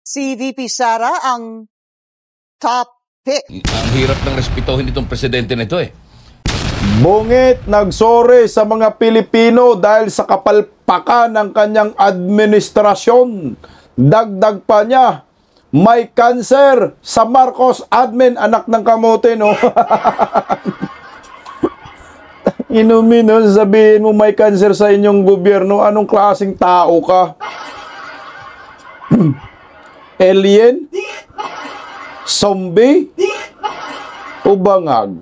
Si VP Sara ang top pick. Ang hirap ng respetuhin itong presidente nito eh. Bungit nagsore sa mga Pilipino dahil sa kapalpakan ng kanyang administrasyon. Dagdag pa niya, may cancer sa Marcos admin, anak ng kamote, no? Inumin, no? Sabihin mo may cancer sa inyong gobyerno, anong klaseng tao ka? Alien? Zombie? O bangag?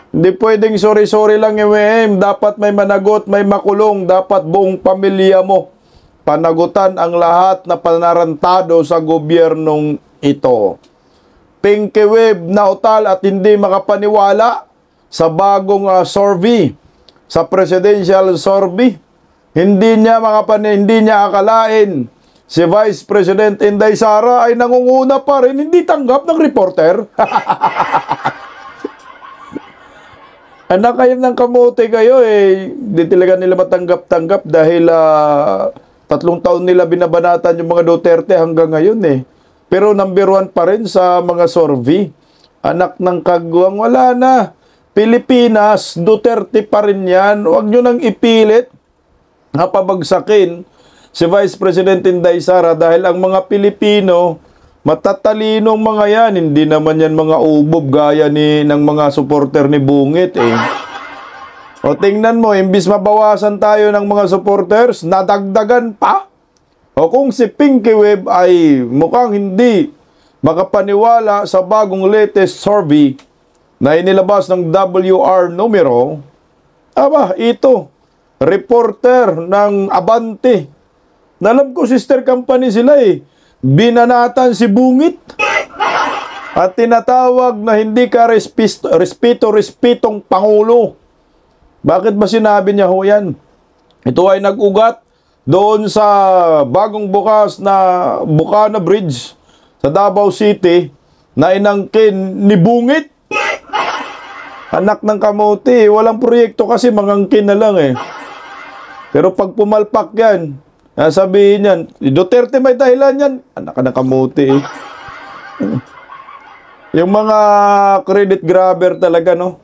Hindi pwedeng sorry-sorry lang yung dapat may managot, may makulong, dapat buong pamilya mo. Panagutan ang lahat na panarantado sa gobyernong ito. Pinky wave na utal at hindi makapaniwala sa bagong survey, sa presidential survey. Hindi niya akalain si Vice President Inday Sara ay nangunguna pa rin, hindi tanggap ng reporter. Anak kayo ng kamote kayo eh. Hindi talaga nila matanggap-tanggap dahil 3 taon nila binabanatan yung mga Duterte hanggang ngayon eh. Pero number 1 pa rin sa mga survey. Anak ng kagwang, wala na. Pilipinas, Duterte pa rin yan. Huwag nyo nang ipilit na pabagsakin si Vice President Inday Sara dahil ang mga Pilipino, matatalinong mga yan, hindi naman yan mga ubob gaya ng mga supporter ni Bungit eh. O tingnan mo, imbis mabawasan tayo ng mga supporters, nadagdagan pa. O kung si Pinky Web ay mukhang hindi makapaniwala sa bagong latest survey na inilabas ng WR numero, ito, reporter ng Abante. Alam ko sister company sila eh. Binanatan si Bungit at tinatawag na hindi ka respetong Pangulo. Bakit ba sinabi niya ho yan? Ito ay nag-ugat doon sa bagong bukas na Bukana Bridge sa Davao City na inangkin ni Bungit. Anak ng kamote, walang proyekto kasi mangangkin na lang eh. Pero pag pumalpak yan, sabihin yan, Duterte may dahilan yan. Anak ng kamote eh. Yung mga credit grabber talaga, no?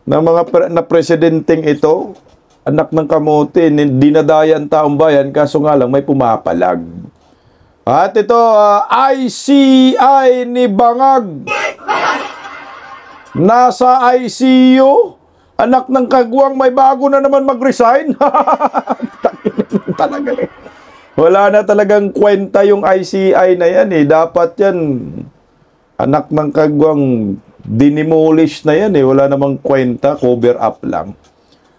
Na mga na presidenteng ito, anak ng kamote, dinadaya ang taong bayan, kaso nga lang may pumapalag. At ito, ICI ni Bangag. Nasa ICU, anak ng kagwang, may bago na naman mag-resign. Talaga eh. Wala na talagang kwenta yung ICI na yan eh. Dapat yan, anak ng kagwang, dinimolish na yan eh. Wala namang kwenta, cover up lang.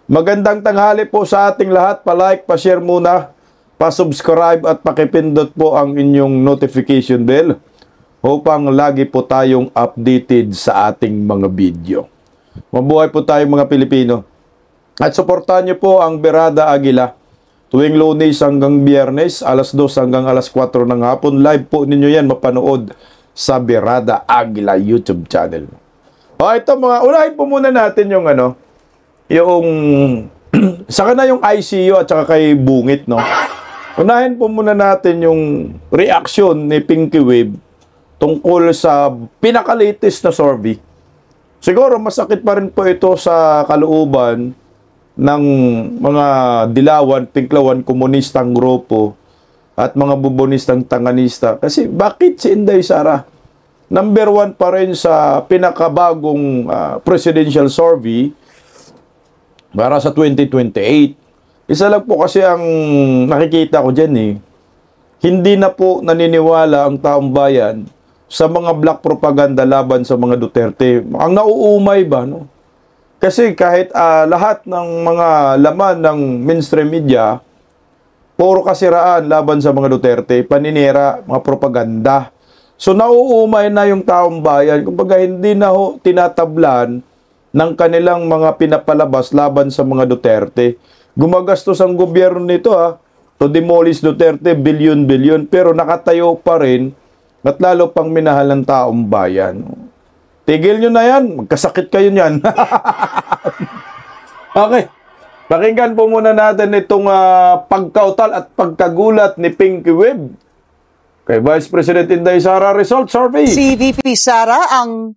Magandang tanghali po sa ating lahat. Pa-like, pa-share muna, pa-subscribe at pakipindot po ang inyong notification bell upang lagi po tayong updated sa ating mga video. Mabuhay po tayong mga Pilipino. At suportahan niyo po ang Berada Aguila. Tuwing Lunes hanggang Biyernes, alas 2 hanggang alas 4 ng hapon. Live po ninyo yan mapanood sa Berada Aguila YouTube channel. Ito unahin po muna natin yung yung saka na yung ICU at saka kay Bungit, no? Unahin po muna natin yung reaksyon ni Pinky Wave tungkol sa pinaka-latest na survey. Siguro masakit pa rin po ito sa kalooban ng mga dilawan, pinklawan, komunistang grupo at mga bubonistang tanganista. Kasi bakit si Inday Sara number 1 pa rin sa pinakabagong presidential survey para sa 2028? Isa lang po kasi ang nakikita ko dyan eh. Hindi na po naniniwala ang taong bayan sa mga black propaganda laban sa mga Duterte. Ang nauumay ba, no? Kasi kahit lahat ng mga laman ng mainstream media, puro kasiraan laban sa mga Duterte, paninira, mga propaganda. So nauumay na yung taong bayan. Kumbaga hindi na ho tinatablan ng kanilang mga pinapalabas laban sa mga Duterte. Gumagastos ang gobyerno nito to demolish Duterte, bilyon-bilyon, pero nakatayo pa rin at lalo pang minahal ng taong bayan. Tigil nyo na yan. Magkasakit kayo niyan. Okay. Pakinggan po muna natin itong pagkautal at pagkagulat ni Pinky Web Kay Vice President Inday Sara Result Survey. Si VP Sara ang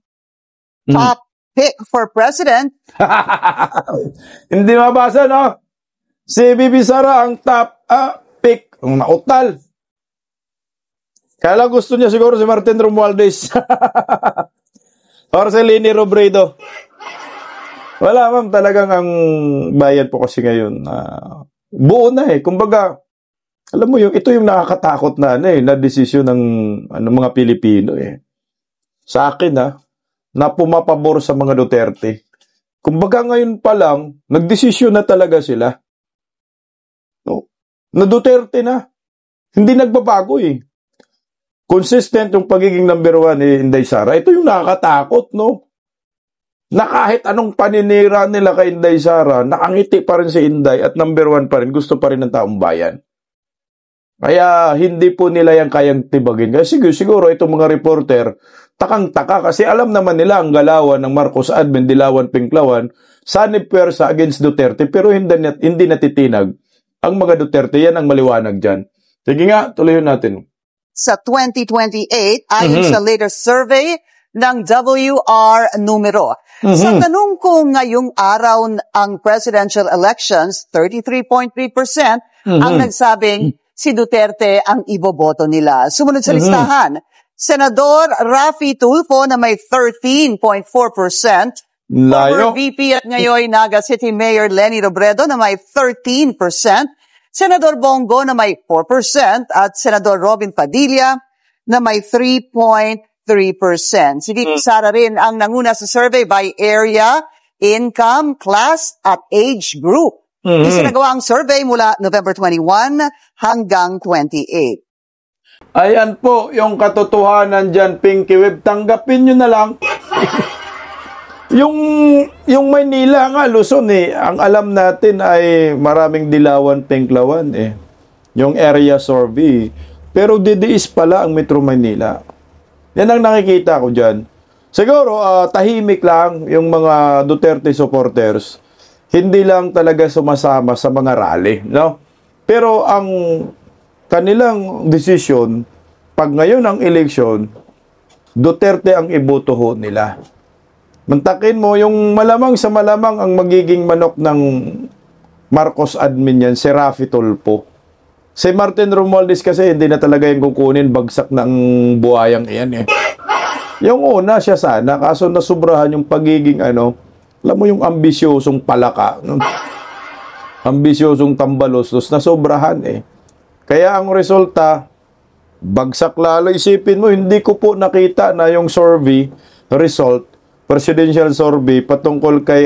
top pick for president. Hindi mabasa, no? Si VP Sara ang top pick. Ang nautal. Kaya gusto niya siguro si Martin Romualdez. Or si Leni Robredo. Wala, ma'am. Talagang ang bayan po kasi ngayon, buo na eh. Kumbaga, alam mo, ito yung nakakatakot na desisyon ng mga Pilipino eh. Sa akin na pumapabor sa mga Duterte. Kumbaga ngayon pa lang, nagdesisyon na talaga sila. No? Na Duterte na. Hindi nagbabago eh. Consistent yung pagiging number 1 ni Inday Sara. Ito yung nakakatakot, no? Na kahit anong paninira nila kay Inday Sara, nakangiti pa rin si Inday at number 1 pa rin, gusto pa rin ng taong bayan. Kaya hindi po nila yan kayang tibagin. Kasi siguro itong mga reporter, takang-taka kasi alam naman nila ang galawan ng Marcos admin, Dilawan, Pinklawan, sanib pwersa against Duterte, pero hindi natitinag ang mga Duterte. Yan ang maliwanag dyan. Sige nga, tuloy natin. Sa 2028, ayon sa latest survey ng WR Numero. Sa tanong kung ngayong araw ang presidential elections, 33.3% ang nagsabing si Duterte ang iboboto nila. Sumunod sa listahan, Senador Raffy Tulfo na may 13.4%, former VP at ngayon Naga City Mayor Leni Robredo na may 13%, Senador Bongo na may 4% at Senador Robin Padilla na may 3.3%. Si VP Sara rin ang nanguna sa survey by area, income, class at age group. Isinagawa ang survey mula November 21 hanggang 28. Ayan po yung katotohanan dyan, Pinky Web. Tanggapin nyo na lang. Yung Maynila nga, Luzon ang alam natin ay maraming Dilawan, Pinklawan yung area survey. Pero didiis pala ang Metro Manila. Yan ang nakikita ko dyan. Siguro, tahimik lang yung mga Duterte supporters. Hindi lang talaga sumasama sa mga rally, no? Pero ang kanilang desisyon, pag ngayon ang eleksyon, Duterte ang ibotoho nila. Mantakin mo, yung malamang sa malamang ang magiging manok ng Marcos admin yan, si Raffy Tulfo. Si Martin Romualdez kasi hindi na talaga yung kukunin, bagsak ng buhayang iyan Yung una siya sana, kaso nasubrahan yung pagiging alam mo yung ambisyosong palaka, ambisyosong tambalos, nasobrahan Kaya ang resulta, bagsak lalo. Isipin mo, hindi ko po nakita na yung survey result, presidential survey patungkol kay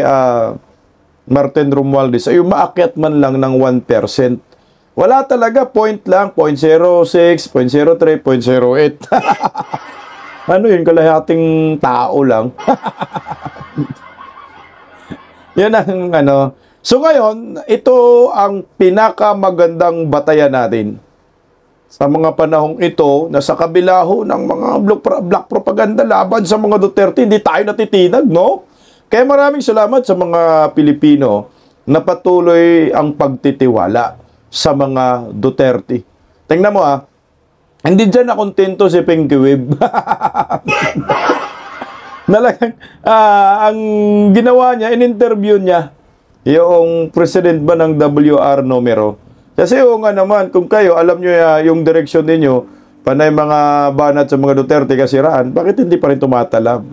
Martin Romualdez ay umaakyat man lang ng 1%. Wala talaga, point lang, 0.06, 0.03, 0.08. Ano yun, kalahating tao lang. Yan ang So ngayon, ito ang pinakamagandang batayan natin. Sa mga panahong ito, na sa kabila ng mga black propaganda laban sa mga Duterte, hindi tayo natitinag, no? Kaya maraming salamat sa mga Pilipino na patuloy ang pagtitiwala sa mga Duterte. Tingnan mo hindi dyan nakontento si Pinky Web. Ang ginawa niya, in-interview niya yung president ba ng WR Numero. Kasi nga naman, kung kayo, alam nyo yung direksyon ninyo, panay mga banat sa mga Duterte kasiraan, bakit hindi pa rin tumatalab?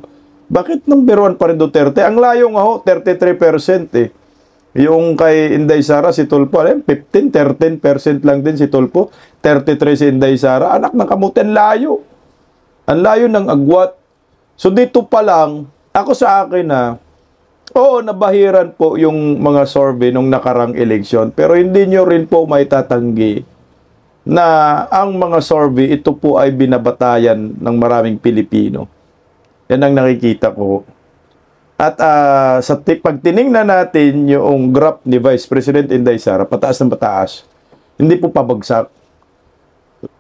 Bakit number 1 pa rin Duterte? Ang layo nga 33% Yung kay Inday Sara, si Tulfo, 13% lang din si Tulfo. 33 si Inday Sara. Anak ng kamuti, ang layo. Ang layo ng agwat. So dito pa lang, ako sa akin nabahiran po yung mga survey nung nakarang eleksyon. Pero hindi nyo rin po may tatanggi na ang mga survey, ito po ay binabatayan ng maraming Pilipino. Yan ang nakikita ko. At pag tiningnan natin yung graph ni Vice President Inday Sara, pataas ng pataas, hindi po pabagsak.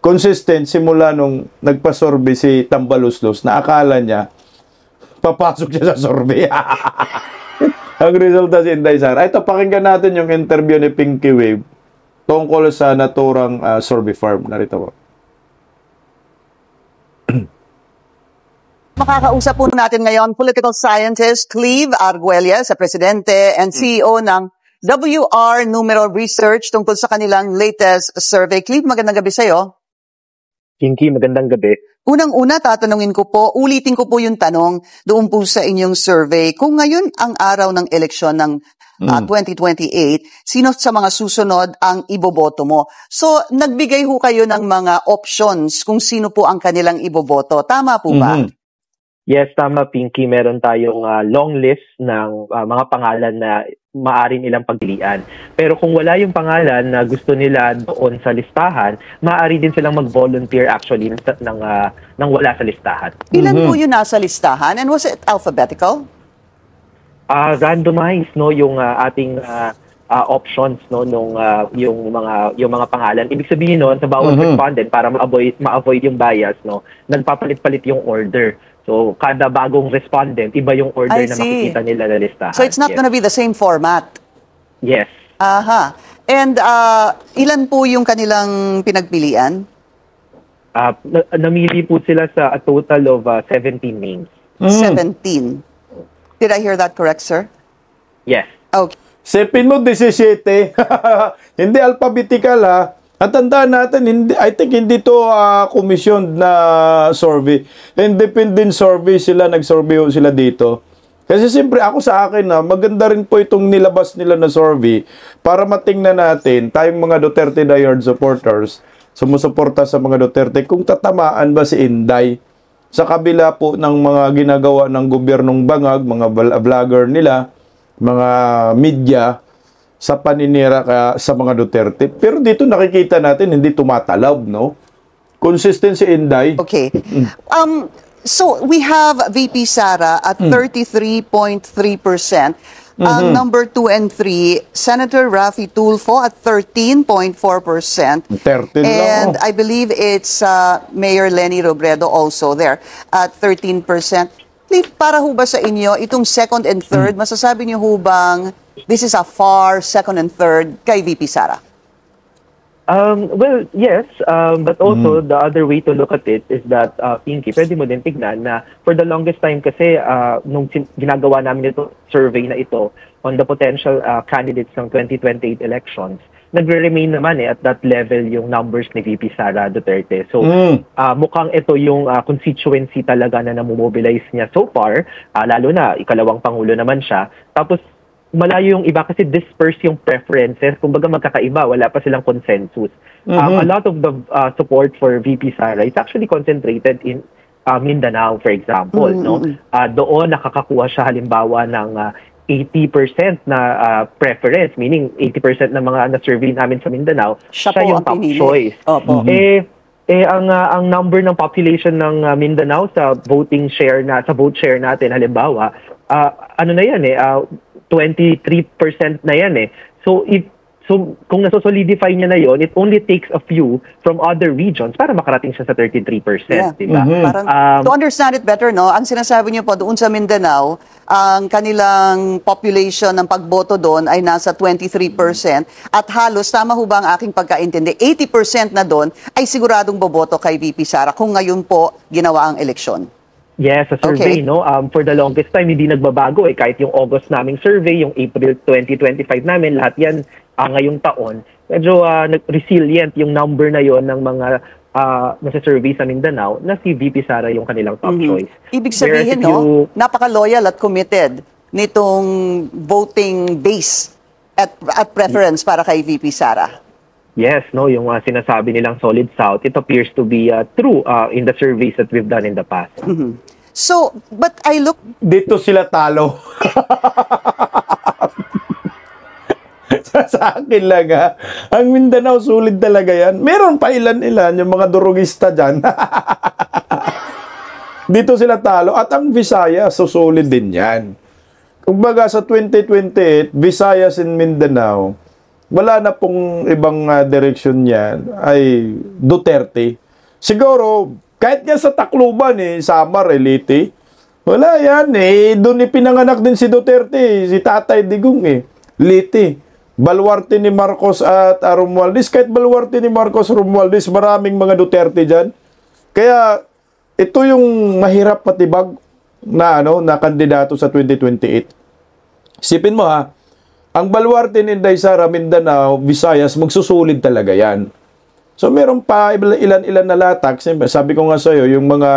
Consistent simula nung nagpa-survey si Tambaluslos na akala niya, papasok siya sa survey. Ang resulta si Inday Sara. Ito, pakinggan natin yung interview ni Pinky Wave tungkol sa naturang survey farm. Narito po. Makakausap po natin ngayon political scientist Cleve Arguelles, sa presidente and CEO ng WR Numero Research tungkol sa kanilang latest survey. Cleve, magandang gabi sa'yo. Kinky, magandang gabi. Unang-una, tatanungin ko po, ulitin ko po yung tanong doon po sa inyong survey. Kung ngayon ang araw ng eleksyon ng 2028, sino sa mga susunod ang iboboto mo? So, nagbigay ho kayo ng mga options kung sino po ang kanilang iboboto. Tama po ba? Yes, tama, Pinky. Meron tayong long list ng mga pangalan na maaari nilang pagpilian. Pero kung wala yung pangalan na gusto nila doon sa listahan, maaari din silang mag-volunteer actually ng wala sa listahan. Ilan po yung nasa listahan? And was it alphabetical? Randomized, no, yung ating options, no, nung yung mga pangalan. Ibig sabihin noon sa bawat respondent, para ma-avoid yung bias, no, nagpapalit-palit yung order. So, kada bagong respondent, iba yung order na makikita nila na listahan. So, it's not gonna be the same format? Yes. Aha. And ilan po yung kanilang pinagpilian? Namili po sila sa a total of 17 names. 17. Did I hear that correct, sir? Yes. Okay. Sepin mo 17. Hindi alphabetical ha. At tandaan natin, I think hindi to commissioned na survey. Independent survey sila, nag-survey sila dito. Kasi siyempre ako sa akin maganda rin po itong nilabas nila na survey para matingnan natin, tayong mga Duterte diehard supporters, sumusuporta sa mga Duterte, kung tatamaan ba si Inday sa kabila po ng mga ginagawa ng gobyernong bangag, mga vlogger nila, mga media, sa paninira sa mga Duterte. Pero dito nakikita natin, hindi tumatalaw, no? Consistent si Inday. Okay. So, we have VP Sara at 33.3%. Ang number 2 and 3, Senator Raffy Tulfo at 13.4%. 13 And lang, I believe it's Mayor Leni Robredo also there at 13%. Please, para ho ba sa inyo, itong second and third, masasabi niyo ho bang this is a far second and third kay VP Sara? Well, yes, but also the other way to look at it is that, Pinky, pwede mo din tignan na for the longest time kasi nung ginagawa namin ito, survey na ito on the potential candidates ng 2028 elections, nagre-remain naman at that level yung numbers ni VP Sara Duterte. So, mukhang ito yung constituency talaga na namomobilize niya so far, lalo na ikalawang pangulo naman siya. Tapos, malayo yung iba kasi disperse yung preferences. Kumbaga magkakaiba, wala pa silang consensus. A lot of the support for VP Sara is actually concentrated in Mindanao, for example. No? Doon nakakakuha siya halimbawa ng 80% na preference, meaning 80% ng mga na-survey namin sa Mindanao, siya yung top choice. Ang number ng population ng Mindanao sa voting share sa vote share natin halimbawa, ano na yan 23% na yan So kung nasosolidify niya na yon, it only takes a few from other regions para makarating siya sa 33%, di ba? Parang, to understand it better, no, ang sinasabi niyo po doon sa Mindanao, ang kanilang population ng pagboto doon ay nasa 23% at halos, tama ho ba ang aking pagkaintindi, 80% na doon ay siguradong boboto kay VP Sara kung ngayon po ginawa ang eleksyon. Yes, sa survey, no? For the longest time, hindi nagbabago Kahit yung August naming survey, yung April 2025 namin, lahat yan ngayong taon. Medyo resilient yung number na yon ng mga nasa survey sa Mindanao na si VP Sara yung kanilang top choice. Ibig sabihin, napaka-loyal at committed nitong voting base at preference para kay VP Sara. Yes, no, yung sinasabi nilang Solid South, it appears to be true in the surveys that we've done in the past. So, but I look... Dito sila talo. Sa akin lang ang Mindanao sulit talaga yan. Meron pa ilan-ilan yung mga durugista dyan. Dito sila talo. At ang Visayas, susulit din yan. Kumbaga sa 2028, Visayas and Mindanao, wala na pong ibang direksyon yan, ay Duterte. Siguro, kahit nga sa Tacloban, Samar, Leyte, wala yan doon pinanganak din si Duterte, si Tatay Digong Leyte. Baluarte ni Marcos at Romualdez. Kahit baluarte ni Marcos, Romualdez, maraming mga Duterte dyan. Kaya, ito yung mahirap patibag na na kandidato sa 2028. Isipin mo ha, ang baluarte ni Inday Sara, Mindanao, Visayas, magsusulid talaga yan. So meron pa ilan-ilan na latak. Sabi ko nga sa'yo, yung mga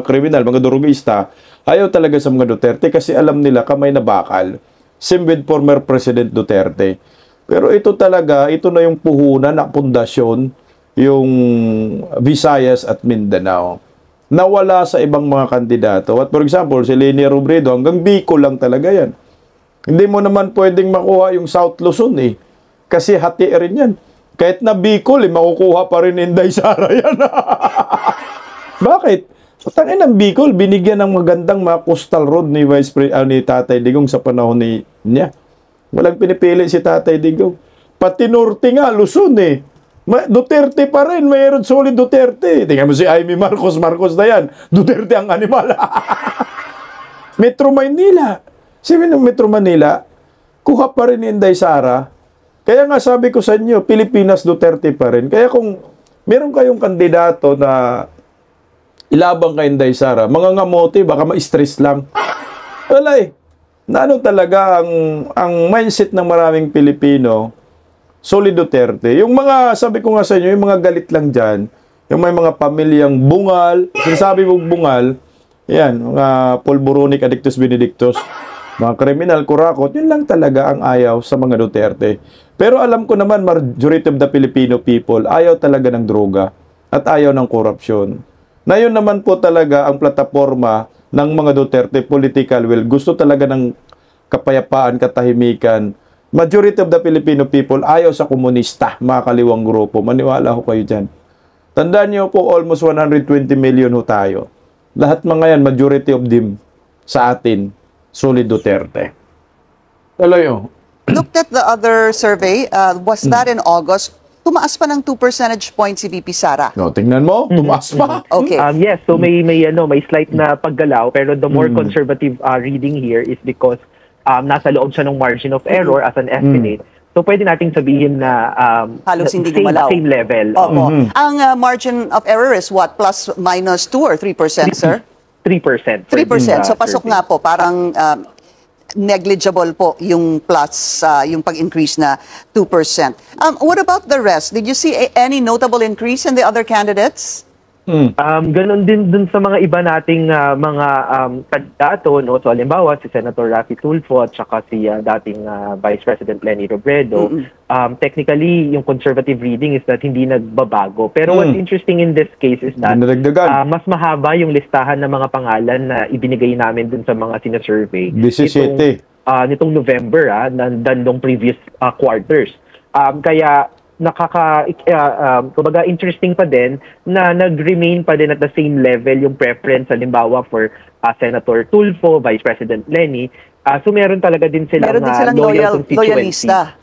kriminal, mga durugista, ayaw talaga sa mga Duterte kasi alam nila kamay na bakal. Same with former President Duterte. Pero ito talaga, ito na yung puhunan na pundasyon, yung Visayas at Mindanao. Nawala sa ibang mga kandidato. At for example, si Leni Robredo, hanggang Bicol lang talaga yan. Hindi mo naman pwedeng makuha yung South Luzon eh. Kasi hati rin yan. Kahit na Bicol, makukuha pa rin Inday Sara yan. Bakit? Tangin ng Bicol, binigyan ng magandang mga coastal road ni ni Tatay Digong sa panahon niya. Walang pinipili si Tatay Digong. Pati Norte nga, Luzon eh. Duterte pa rin, mayroon solid Duterte. Tingnan mo si Amy Marcos na yan. Duterte ang animal. Metro Manila. Sabi ng Metro Manila, kuha pa rin ni Inday Sara. Kaya nga sabi ko sa inyo, Pilipinas Duterte pa rin. Kaya kung meron kayong kandidato na ilabang kay Inday Sara, mga ngamote, baka ma-stress lang. Wala eh. Na talaga ang mindset ng maraming Pilipino, solid Duterte. Yung mga, sabi ko nga sa inyo, yung mga galit lang dyan, yung may mga pamilyang bungal, sinasabi mo bungal, yan, mga Polboronic Addictus Benedictus, mga kriminal, kurakot, yun lang talaga ang ayaw sa mga Duterte. Pero alam ko naman, majority of the Filipino people, ayaw talaga ng droga at ayaw ng korupsyon. Na yun naman po talaga ang plataforma ng mga Duterte political will. Gusto talaga ng kapayapaan, katahimikan. Majority of the Filipino people ayaw sa komunista, mga kaliwang grupo. Maniwala ho kayo dyan. Tandaan niyo po, almost 120 million ho tayo. Lahat mga yan, majority of them sa atin, solid Duterte. Talayo. Looked at the other survey, was that in August? Tumaas pa ng 2 percentage points si VP Sara. No, tingnan mo, tumaas pa. Okay. Yes, so may slight na paggalaw, pero the more conservative reading here is because nasa loob siya ng margin of error as an estimate. So pwede nating sabihin na Halos hindi gumalaw. same level. Opo. Ang margin of error is what? Plus, minus 2 or 3%, sir? 3%. 3%. So pasok nga po, parang negligible po yung plus, yung pag-increase na 2%. What about the rest? Did you see any notable increase in the other candidates? Ganon din dun sa mga iba nating mga kandidato, no? So halimbawa si Senator Raffy Tulfo at saka si dating Vice President Leni Robredo. Technically, yung conservative reading is that hindi nagbabago. Pero what's interesting in this case is that mas mahaba yung listahan ng mga pangalan na ibinigay namin dun sa mga sinasurvey. 17. Nitong November than nung previous quarters. Kaya kumbaga interesting pa din na nag-remain pa din at the same level yung preference halimbawa for Senator Tulfo, Vice President Leni. So meron talaga din silang loyal loyalista.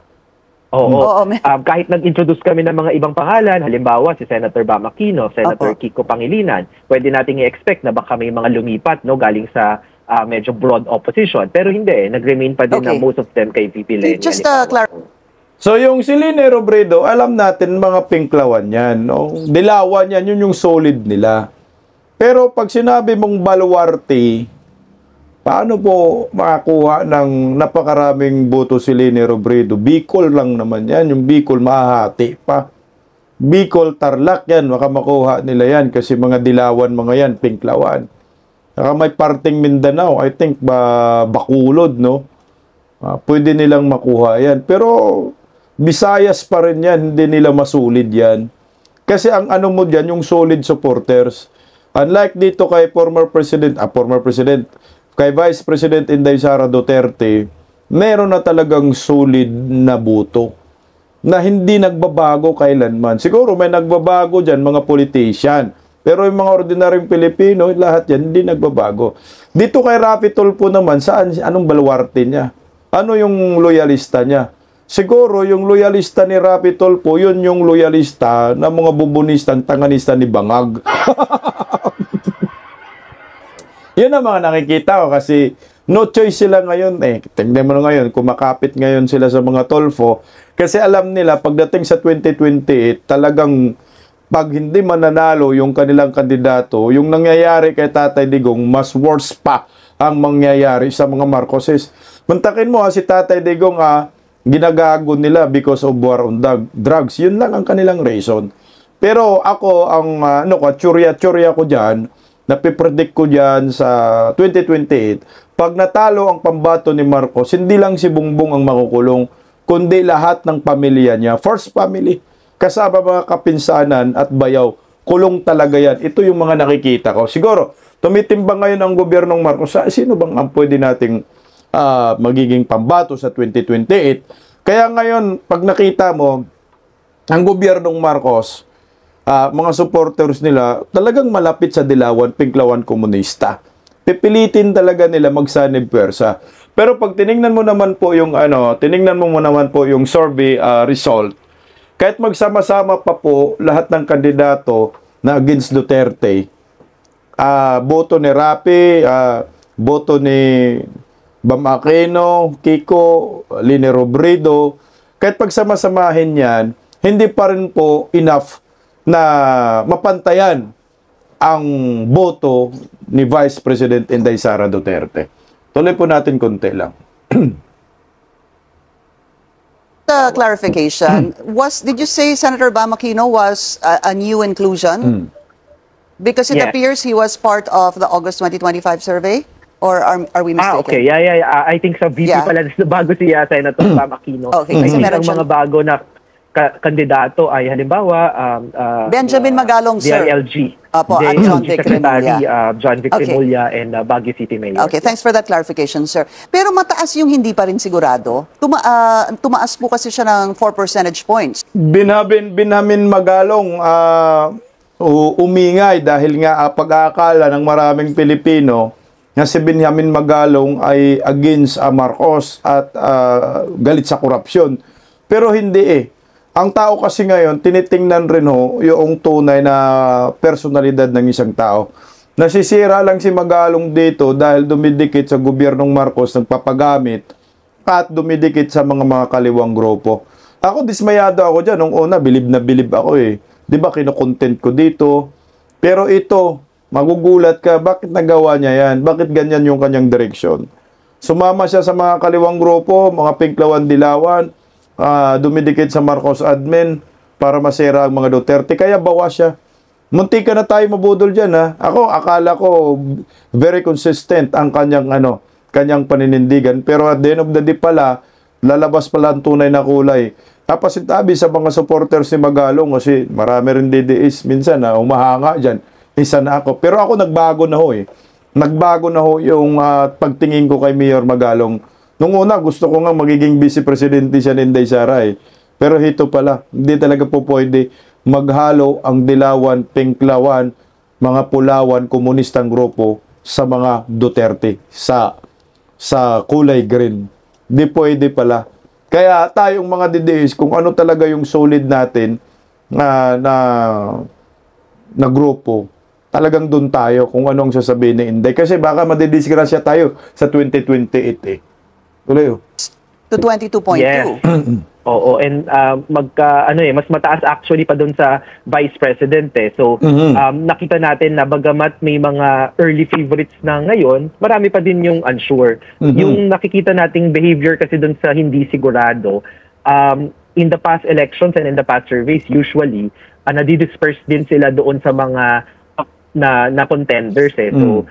Oo. Kahit nag-introduce kami ng mga ibang pangalan, halimbawa si Senator Bam Aquino, Senator Kiko Pangilinan, pwede nating i-expect na baka may mga lumipat galing sa medyo broad opposition. Pero hindi, nag-remain pa din na most of them kay VP Leni. Just So yung si Leni Robredo, alam natin mga pinklawan yan. No? Dilawan yan, yun yung solid nila. Pero pag sinabi mong baluarte, paano po makakuha ng napakaraming boto si Leni Robredo? Bicol lang naman yan. Yung Bicol mahahati pa. Bicol, Tarlac yan. Baka makuha nila yan kasi mga dilawan mga yan, pinklawan. Saka may parting Mindanao, I think Bacolod, no? Pwede nilang makuha yan. Pero Visayas pa rin yan, hindi nila masulid yan. Kasi ang ano mo dyan, yung solid supporters. Unlike dito kay former president, kay Vice President Inday Sara Duterte, meron na talagang solid na buto na hindi nagbabago kailanman. Siguro may nagbabago dyan, mga politician. Pero yung mga ordinaryong Pilipino, lahat yan, hindi nagbabago. Dito kay Raffy Tulfo naman, anong baluarte niya? Ano yung loyalista niya? Siguro yung loyalista ni Raffy Tulfo, yun yung loyalista ng mga bubunistang tanganista ni Bangag. Yun ang mga nakikita ko kasi no choice sila ngayon. Tingnan mo ngayon, kumakapit ngayon sila sa mga Tulfo kasi alam nila pagdating sa 2028, talagang pag hindi mananalo yung kanilang kandidato, yung nangyayari kay Tatay Digong, mas worse pa ang mangyayari sa mga Marcoses. Mantakin mo si Tatay Digong, ginagago nila because of war on drugs. Yun lang ang kanilang reason. Pero ako, ang tsurya-tsurya ko dyan, napipredict ko dyan sa 2028, pag natalo ang pambato ni Marcos, hindi lang si Bongbong ang makukulong, kundi lahat ng pamilya niya. First family, kasama mga kapinsanan at bayaw, kulong talaga yan. Ito yung mga nakikita ko. Siguro, tumitimbang ngayon ang gobyernong Marcos, sino bang ang pwede nating magiging pambato sa 2028? Kaya ngayon, pag nakita mo, ang gobyernong Marcos, mga supporters nila, talagang malapit sa dilawan, pinklawan komunista. Pipilitin talaga nila magsanib pwersa. Pero pag tiningnan mo naman po yung survey result, kahit magsama-sama pa po lahat ng kandidato na against Duterte, boto ni Rapi, boto ni Bam Aquino, Kiko, Lini Robredo, kahit pagsama-samahin yan, hindi pa rin po enough na mapantayan ang boto ni Vice President Inday Sara Duterte. Tuloy po natin konti lang. Clarification, did you say Senator Bam Aquino was a new inclusion? Because it Yes. appears he was part of the August 2025 survey? Or are we mistaken? Okay. Yeah. I think sa VP Yeah. pala bago si Senator Bam Aquino. Okay, I kasi think meron ang mga siyang- bago na kandidato ay halimbawa Benjamin Magalong, sir. DILG. Apo, at John Vic Secretary Remulla. John Vic Okay. Remulla and Baguio City Mayor. Okay, thanks for that clarification, sir. Pero mataas yung hindi pa rin sigurado. Tumaas po kasi siya ng 4 percentage points. Binamin Magalong umingay dahil nga pag-aakala ng maraming Pilipino na si Benjamin Magalong ay against Marcos at galit sa korupsyon. Pero hindi eh. Ang tao kasi ngayon, tinitingnan rin yung tunay na personalidad ng isang tao. Nasisira lang si Magalong dito dahil dumidikit sa gobyernong Marcos, nagpapagamit at dumidikit sa mga kaliwang grupo. Ako, dismayado ako dyan. Nung una, bilib na bilib ako eh. Di ba, kinokontent ko dito. Pero ito, magugulat ka, bakit nagawa niya yan? Bakit ganyan yung kanyang direksyon? Sumama siya sa mga kaliwang grupo, mga pinklawan dilawan, dumidikit sa Marcos admin para masira ang mga Duterte. Kaya bawas siya. Munti ka na tayo mabudol dyan, ha? Ako, akala ko very consistent ang kanyang paninindigan. Pero at the end of the day pala, lalabas pala ang tunay na kulay. Napasintabi sa mga supporters ni Magalong kasi marami rin DDS minsan na umahanga dyan. Isa na ako. Pero ako nagbago na eh. Nagbago na yung pagtingin ko kay Mayor Magalong. Nung una, gusto ko nga magiging vice presidente siya ni Inday Sara eh. Pero ito pala, hindi talaga po pwede maghalo ang dilawan, pinklawan, mga pulawan, komunistang grupo sa mga Duterte, sa kulay green. Di pwede pala. Kaya tayong mga DDS, kung ano talaga yung solid natin na grupo, talagang doon tayo kung anong sasabihin ni Inday. Kasi baka madidisgrasya tayo sa 2028 eh. Tuloy. To 22.2. Yes. Oo, and mas mataas actually pa doon sa Vice President eh. So, nakita natin na bagamat may mga early favorites na ngayon, marami pa din yung unsure. Yung nakikita nating behavior kasi doon sa hindi sigurado, in the past elections and in the past surveys, usually, nadidisperse din sila doon sa mga na contenders eh. So,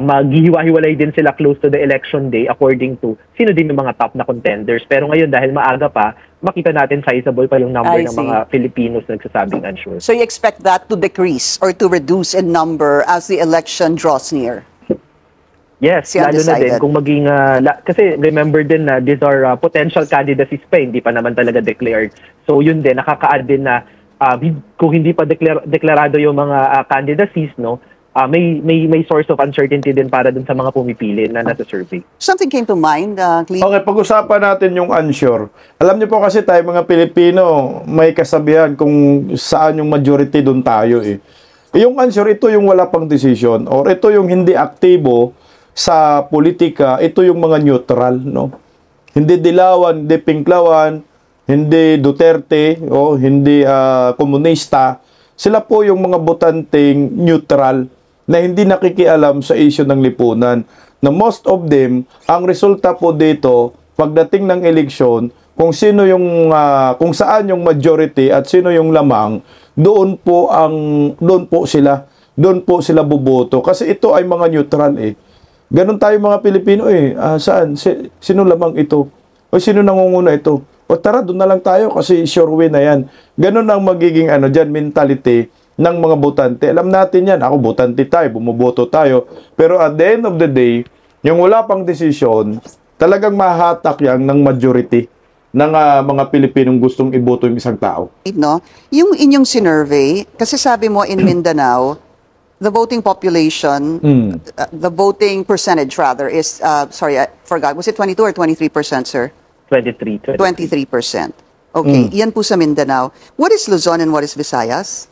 maghihiwa-hiwalay din sila close to the election day according to sino din yung mga top na contenders. Pero ngayon, dahil maaga pa, makita natin sizable pa yung number ng mga Filipinos na nagsasabing unsure. So you expect that to decrease or to reduce in number as the election draws near? Yes, Si lalo na din undecided. kung maging, kasi remember din na these are potential candidacies pa, hindi pa naman talaga declared. So yun din, nakaka-add din na kung hindi pa deklarado yung mga candidacies, no, may source of uncertainty din para dun sa mga pumipili na nasa survey. Something came to mind, Cleve? Okay, pag-usapan natin yung unsure. Alam niyo po kasi tayo mga Pilipino, may kasabihan kung saan yung majority doon tayo eh. Yung unsure, ito yung wala pang decision or ito yung hindi aktibo sa politika, ito yung mga neutral, no? Hindi dilawan, hindi pinklawan, hindi Duterte, o hindi komunista. Sila po yung mga botanteng neutral na hindi nakikialam sa issue ng lipunan. Na most of them, ang resulta po dito, pagdating ng eleksyon, kung sino yung kung saan yung majority at sino yung lamang, doon po sila boboto kasi ito ay mga neutral eh. Ganon tayo mga Pilipino eh. Saan? Sino lamang ito? O sino nangunguna ito? O tara, doon na lang tayo kasi sure win na yan. Ganon ang magiging mentality ng mga botante. Alam natin yan. Ako, botante tayo, bumoboto tayo. Pero at the end of the day, yung wala pang desisyon, talagang mahatak yan ng majority ng mga Pilipinong gustong iboto yung isang tao. No? Yung inyong sinurvey, kasi sabi mo in Mindanao, the voting population, the voting percentage rather is, sorry, I forgot, was it 22 or 23%, sir? 23. 23%. Okay, yan po sa Mindanao. What is Luzon and what is Visayas?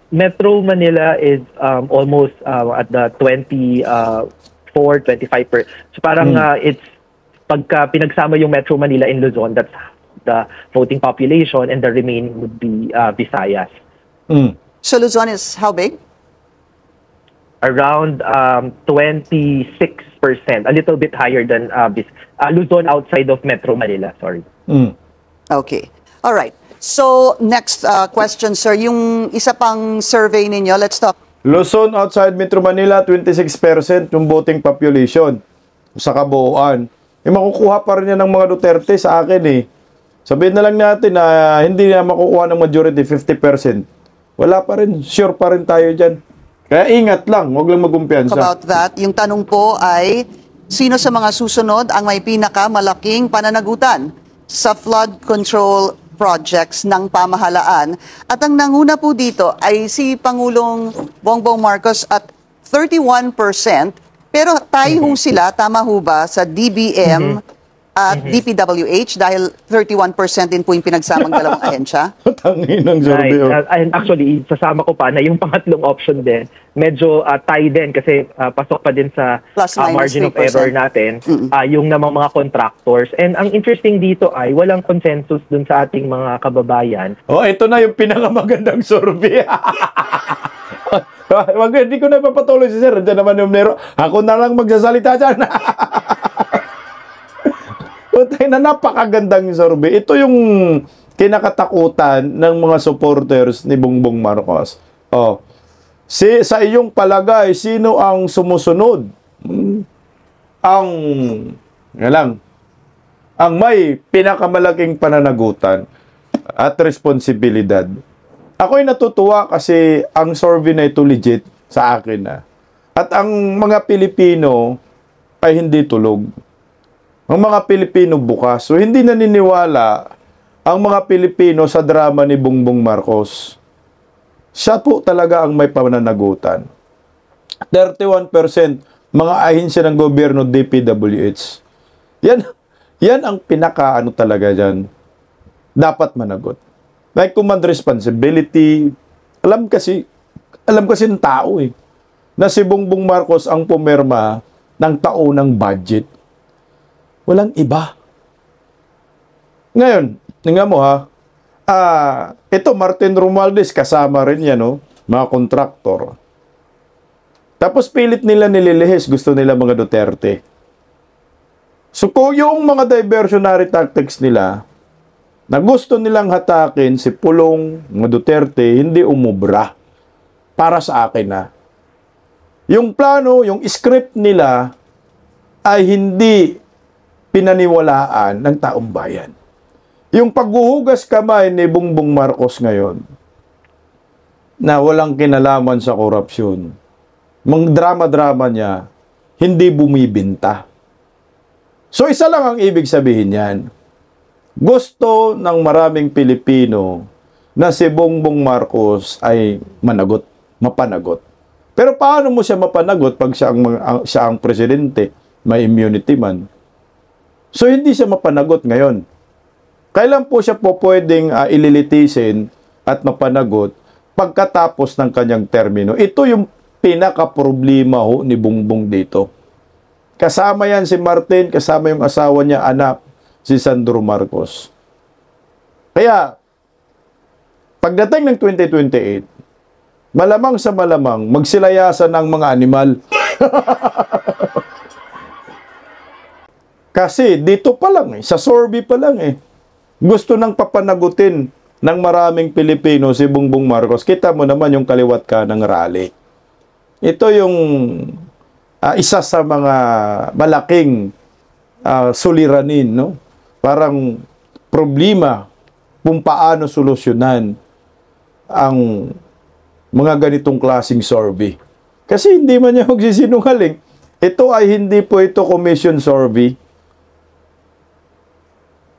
Metro Manila is almost at the 24, 25%. So parang it's pagka pinagsama yung Metro Manila and Luzon, that's the voting population, and the remaining would be Visayas. So Luzon is how big? Around 26%, a little bit higher than Luzon outside of Metro Manila, sorry. Okay. All right. So next question, sir. Yung isa pang survey ninyo, let's talk. Luzon outside Metro Manila, 26% yung voting population sa kabuuan. Makukuha pa rin yan ng mga Duterte sa akin eh. Sabihin na lang natin na hindi na makukuha ng majority, 50%. Wala pa rin, sure pa rin tayo dyan. Kaya ingat lang, huwag lang magkumpiyansa. About that, yung tanong po ay, sino sa mga susunod ang may pinakamalaking pananagutan sa flood control projects ng pamahalaan? At ang nanguna po dito ay si Pangulong Bongbong Marcos at 31%. Pero tayo ho sila, tama ho ba, sa DBM at DPWH dahil 31% din po yung pinagsamang dalawang ahensya? Tangin ng Right. sorbeo. And actually, sasama ko pa na yung pangatlong option din, medyo tie din kasi pasok pa din sa Plus minus margin of 3%. error natin, yung namang mga contractors. And ang interesting dito ay walang consensus dun sa ating mga kababayan. Oh, ito na yung pinakamagandang survey. Wag, hindi ko na ipapatuloy si sir. Diyan naman yung nero. Ako na lang magsasalita dyan. Utay na napakagandang survey. Ito yung kinakatakutan ng mga supporters ni Bongbong Marcos. Oh. Sa iyong palagay, sino ang sumusunod? Ang may pinakamalaking pananagutan at responsibilidad. Ako'y natutuwa kasi ang survey na ito legit sa akin na. At ang mga Pilipino ay hindi tulog. Ang mga Pilipino bukas. So hindi naniniwala ang mga Pilipino sa drama ni Bongbong Marcos. Siya po talaga ang may pananagutan. 31% mga ahensya ng gobyerno DPWH. Yan ang pinaka talaga dyan. Dapat managot. Like command responsibility. Alam kasi ng tao eh, na si Bongbong Marcos ang pumirma ng taunang budget. Walang iba. Ngayon, tingnan mo ha, ito Martin Romualdez, kasama rin yan, no? Mga kontraktor. Tapos pilit nila nililihis, gusto nila mga Duterte. So kung yung mga diversionary tactics nila, na gusto nilang hatakin si Pulong, mga Duterte, hindi umubra. Para sa akin na. Yung plano, yung script nila ay hindi pinaniwalaan ng taong bayan. Yung paghuhugas kamay ni Bongbong Marcos ngayon na walang kinalaman sa korupsyon, mga drama-drama niya, hindi bumibinta. So isa lang ang ibig sabihin yan. Gusto ng maraming Pilipino na si Bongbong Marcos ay managot, mapanagot. Pero paano mo siya mapanagot pag siya ang presidente, may immunity man? So hindi siya mapanagot ngayon. Kailan po siya po pwedeng ililitisin at mapanagot pagkatapos ng kanyang termino? Ito yung pinaka-problema ho ni Bongbong dito. Kasama yan si Martin, kasama yung asawa niya, anak, si Sandro Marcos. Kaya, pagdating ng 2028, malamang sa malamang, magsilayasan ng mga animal. Kasi dito pa lang sa survey pa lang gusto nang papanagutin ng maraming Pilipino si Bongbong Marcos. Kita mo naman yung kaliwat ka ng rally. Ito yung isa sa mga malaking suliranin, no? Parang problema kung paano solusyonan ang mga ganitong klaseng survey. Kasi hindi man niya magsisinungaling. Ito ay hindi po ito commission survey.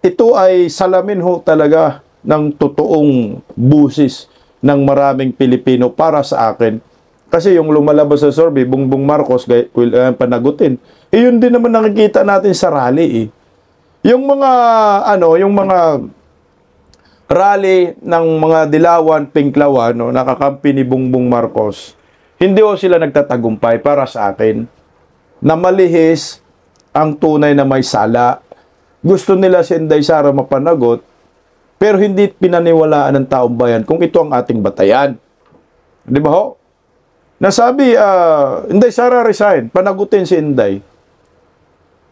Ito ay salamin ho talaga ng totoong busis ng maraming Pilipino para sa akin. Kasi yung lumalabas sa survey, Bongbong Marcos panagutin. Yun din naman nakikita natin sa rally Yung mga yung mga rally ng mga Dilawan, Pinklawan, nakakampi ni Bongbong Marcos, hindi ho sila nagtatagumpay para sa akin. Na malihis ang tunay na may sala. Gusto nila si Inday Sara mapanagot, pero hindi pinaniwalaan ng taong bayan kung ito ang ating batayan. Di ba ho? Nasabi, Inday Sara resign, panagutin si Inday.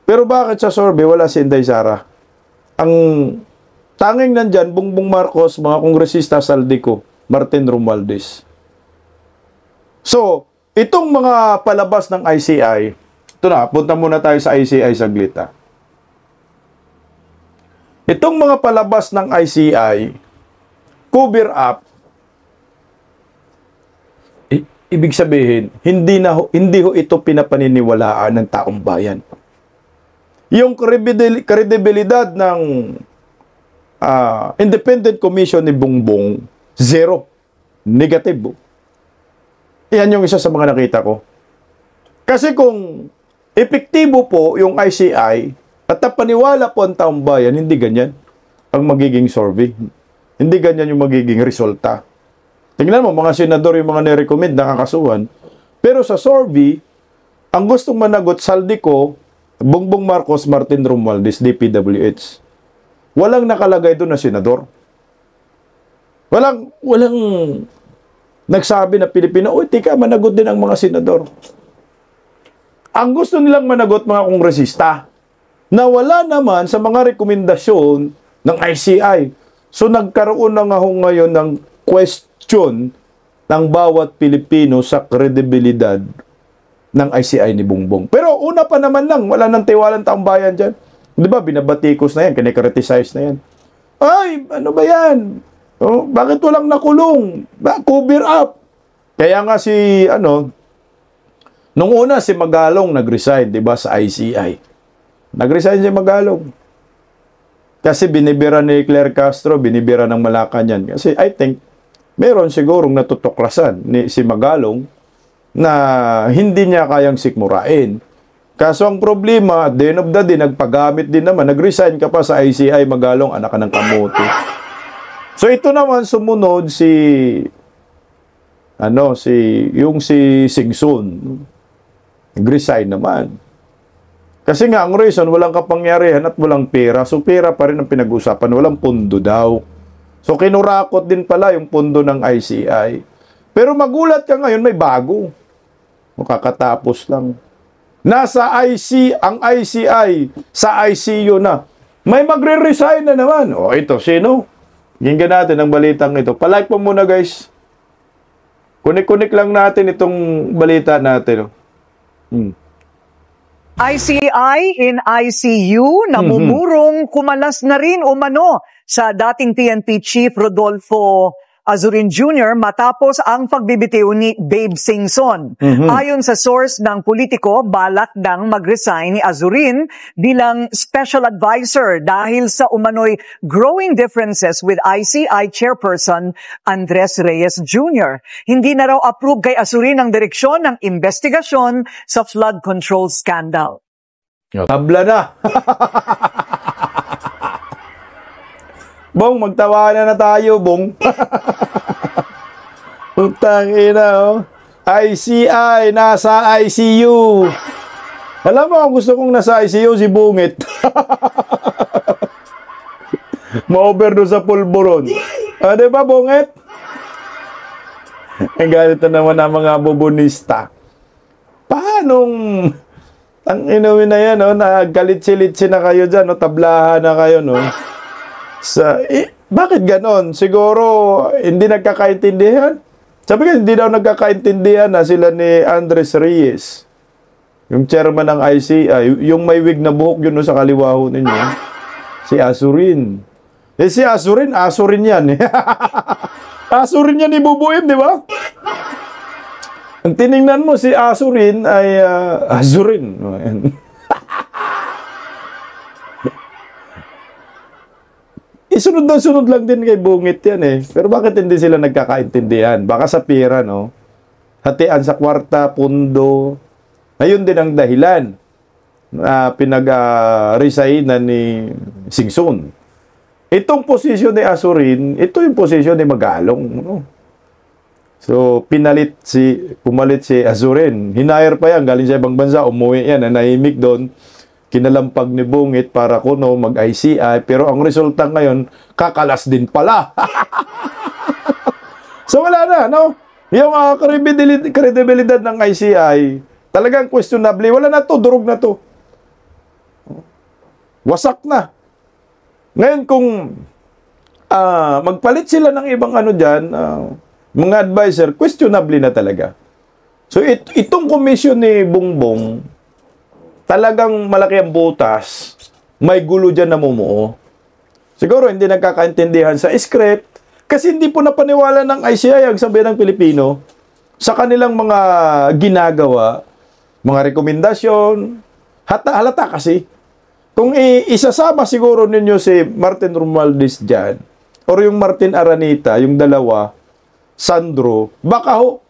Pero bakit sa survey wala si Inday Sara? Ang tanging nandyan, Bongbong Marcos, mga kongresista Saldico, Martin Romualdez. So, itong mga palabas ng ICI, ito na, punta muna tayo sa ICI saglit. Itong mga palabas ng ICI, cover up, ibig sabihin, hindi ho ito pinapaniniwalaan ng taong bayan. Yung kredibilidad ng Independent Commission ni Bongbong, zero. Negative. Yan yung isa sa mga nakita ko. Kasi kung epektibo po yung ICI at napaniwala po ang taong bayan, hindi ganyan ang magiging survey. Hindi ganyan yung magiging resulta. Tingnan mo, mga senador yung mga nirecommend, nakakasuhan. Pero sa survey, ang gustong managot, Saldico, Bongbong Marcos, Martin Romualdez, DPWH. Walang nakalagay doon na senador. Walang nagsabi na Pilipino, uy, tika, managot din ang mga senador. Ang gusto nilang managot, mga kongresista, na wala naman sa mga rekomendasyon ng ICI. So, nagkaroon na nga ngayon ng question ng bawat Pilipino sa kredibilidad ng ICI ni Bongbong. Pero una pa naman lang, wala nang tiwalang taong bayan dyan. Di ba, binabatikos na yan, kinikriticize na yan. Ay, ano ba yan? Oh, bakit walang nakulong? Cover up. Kaya nga nung una si Magalong nag-resign, di ba, sa ICI. Nag-resign si Magalong. Kasi binibira ni Claire Castro, binibira ng Malacanang. Kasi I think, meron sigurong natutuklasan si Magalong na hindi niya kayang sikmurain. Kaso ang problema, at the end of the day, nagpagamit din naman, nag-resign ka pa sa ICI, Magalong, anak ka ng kamote. So ito naman sumunod si Singson. Nag-resign naman. Kasi nga, ang reason, walang kapangyarihan at walang pera. So pera pa rin ang pinag-usapan, walang pundo daw. So kinurakot din pala yung pundo ng ICI. Pero magulat ka ngayon, may bago. Makakatapos lang. Nasa ang ICI, sa ICU na. May magre-resign na naman. O ito, sino? Ginggan natin ang balitang ito. Palike po muna, guys. Kunik-kunik lang natin itong balita natin. ICI in ICU, namumurong kumalas na rin umano sa dating PNP Chief Rodolfo Azurin Jr. matapos ang pagbibitiw ni Babe Singson. Ayon sa source ng Politico, balak nang mag-resign ni Azurin bilang special advisor dahil sa umano'y growing differences with ICI Chairperson Andres Reyes Jr. Hindi na raw approve kay Azurin ang direksyon ng investigasyon sa flood control scandal. Tabla na! Bong, magtawanan na tayo, Bong. Putang ina, ICI, nasa ICU. Alam mo, gusto kong nasa ICU si Bungit. Ma-overdose sa pulburon. Di ba, Bungit? Ang galit na naman ang mga bubunista. Paanong ang inuwi na yan, no? Nagkalit-silitsi na kayo dyan, no? Tablahan na kayo, no? Bakit ganon? Siguro hindi nagkakaintindihan. Sabi ko, hindi daw nagkakaintindihan na sila ni Andres Reyes, yung chairman ng ICI, yung may wig na buhok yun no, sa kaliwa ho ninyo. Si Azurin. Si Azurin, Azurin yan. Azurin yan ni Bubuim, di ba? Ang tiningnan mo si Azurin ay Azurin. Isunod na sunod lang din kay Bungit yan eh. Pero bakit hindi sila nagkakaintindihan? Baka sa pera, no? Hatian sa kwarta, pundo. Ayun din ang dahilan na pinag-resignan ni Singson. Itong posisyon ni Azurin, ito yung posisyon ni Magalong. No? So, pumalit si Azurin. Hinire pa yan, galing sa ibang bansa, umuwi yan, nahimik doon. Kinalampag ni Bungit para kuno mag-ICI, pero ang resulta ngayon, kakalas din pala. So wala na, no? Yung kredibilidad ng ICI, talagang questionable. Wala na to, durog na to. Wasak na. Ngayon kung magpalit sila ng ibang ano dyan, mga advisor, questionable na talaga. So itong komisyon ni Bongbong, talagang malaki ang butas, may gulo dyan namumuo. Siguro hindi nagkakaintindihan sa script, kasi hindi po napaniwala ng ICI ang sabihin ng Pilipino sa kanilang mga ginagawa, mga rekomendasyon. Halata kasi. Kung isasama siguro ninyo si Martin Romualdez dyan, or yung Martin Aranita, yung dalawa, Sandro, baka ho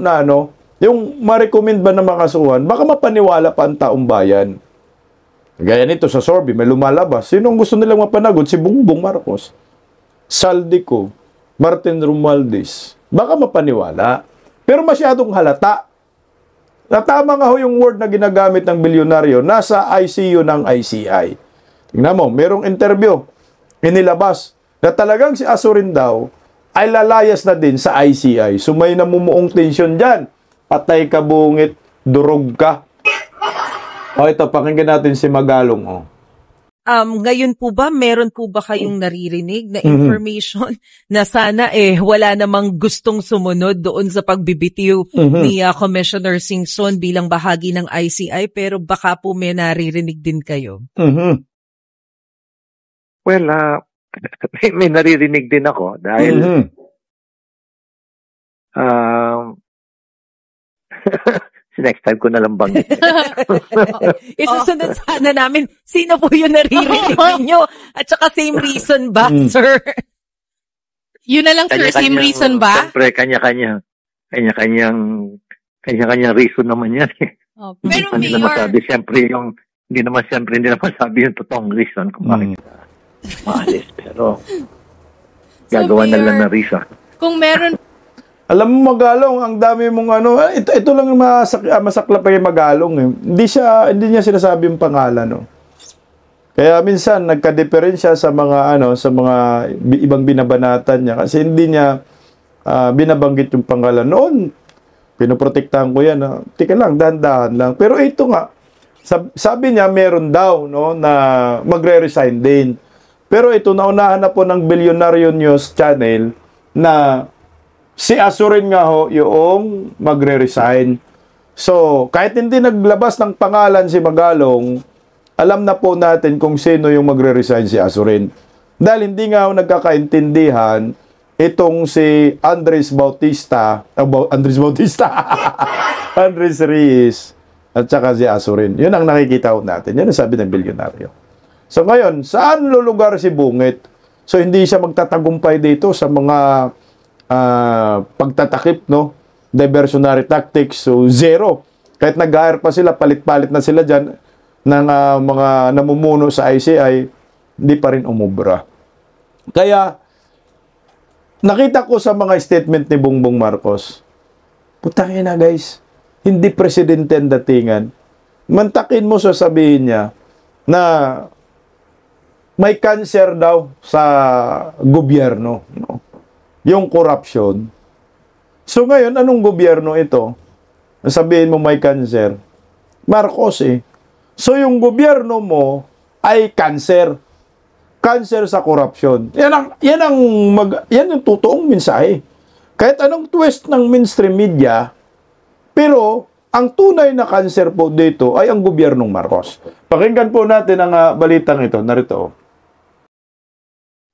na ano, yung ma-recommend ba na makasuhan, baka mapaniwala pa ang taong bayan. Gaya nito sa Sorby, may lumalabas. Sinong gusto nilang mapanagod? Si Bongbong Marcos, Saldico, Martin Romualdez. Baka mapaniwala. Pero masyadong halata. Natama nga ho yung word na ginagamit ng bilyonaryo, nasa ICU ng ICI. Tingnan mo, merong interview, inilabas, na talagang si Azurin daw ay lalayas na din sa ICI. So may namumuong tension dyan. Patay ka, Bungit, durog ka. O ito, pakinggan natin si Magalong. Oh. Ngayon po ba, meron po ba kayong naririnig na information na sana wala namang gustong sumunod doon sa pagbibitiw ni Commissioner Singson bilang bahagi ng ICI, pero baka po may naririnig din kayo? Well, may naririnig din ako dahil next time ko na lang banggit. Isusunod sana namin, sino po yung naririnig ninyo? At saka same reason ba, sir? Yun na lang, sir, same reason ba? Siyempre, kanya-kanyang reason naman yan. Pero hindi naman sabi, hindi naman sabi yung totoong reason kung bakit maalis. Pero, gagawa na lang na reason. Kung meron. Alam mo, Magalong, ang dami mong ano, ito lang masaklap kay Magalong. Eh. Hindi niya sinasabi yung pangalan, no. Kaya minsan nagka-diferensya sa mga ibang binabanatan niya kasi hindi niya binabanggit yung pangalan. Noon, pinoprotektahan ko yan. Tika lang, dahan-dahan lang. Pero ito nga, sabi niya meron daw no na magre-resign din. Pero ito naunahan na po ng Bilyonaryo News Channel na si Azurin nga ho yung magre-resign. So, kahit hindi naglabas ng pangalan si Magalong, alam na po natin kung sino yung magre-resign si Azurin. Dahil hindi nga ho nagkakaintindihan itong si Andres Reyes at saka si Azurin. Yun ang nakikita ho natin. Yun ang sabi ng Bilyonaryo. So ngayon, saan lulugar si Bungit? So hindi siya magtatagumpay dito sa mga pagtatakip, no? Diversionary tactics. So zero. Kahit nag-hire pa sila, palit-palit na sila dyan ng mga namumuno sa ICI, hindi pa rin umubra. Kaya, nakita ko sa mga statement ni Bongbong Marcos, putangin na guys, hindi presidente ang datingan. Mantakin mo sasabihin niya na may cancer daw sa gobyerno. No? Yung corruption. So ngayon, anong gobyerno ito? Sabihin mo may cancer. Marcos eh. So yung gobyerno mo ay cancer. Cancer sa korupsyon. Yan yung totoong mensahe. Kahit anong twist ng mainstream media, pero ang tunay na cancer po dito ay ang gobyernong Marcos. Pakinggan po natin ang balitang ito. Narito.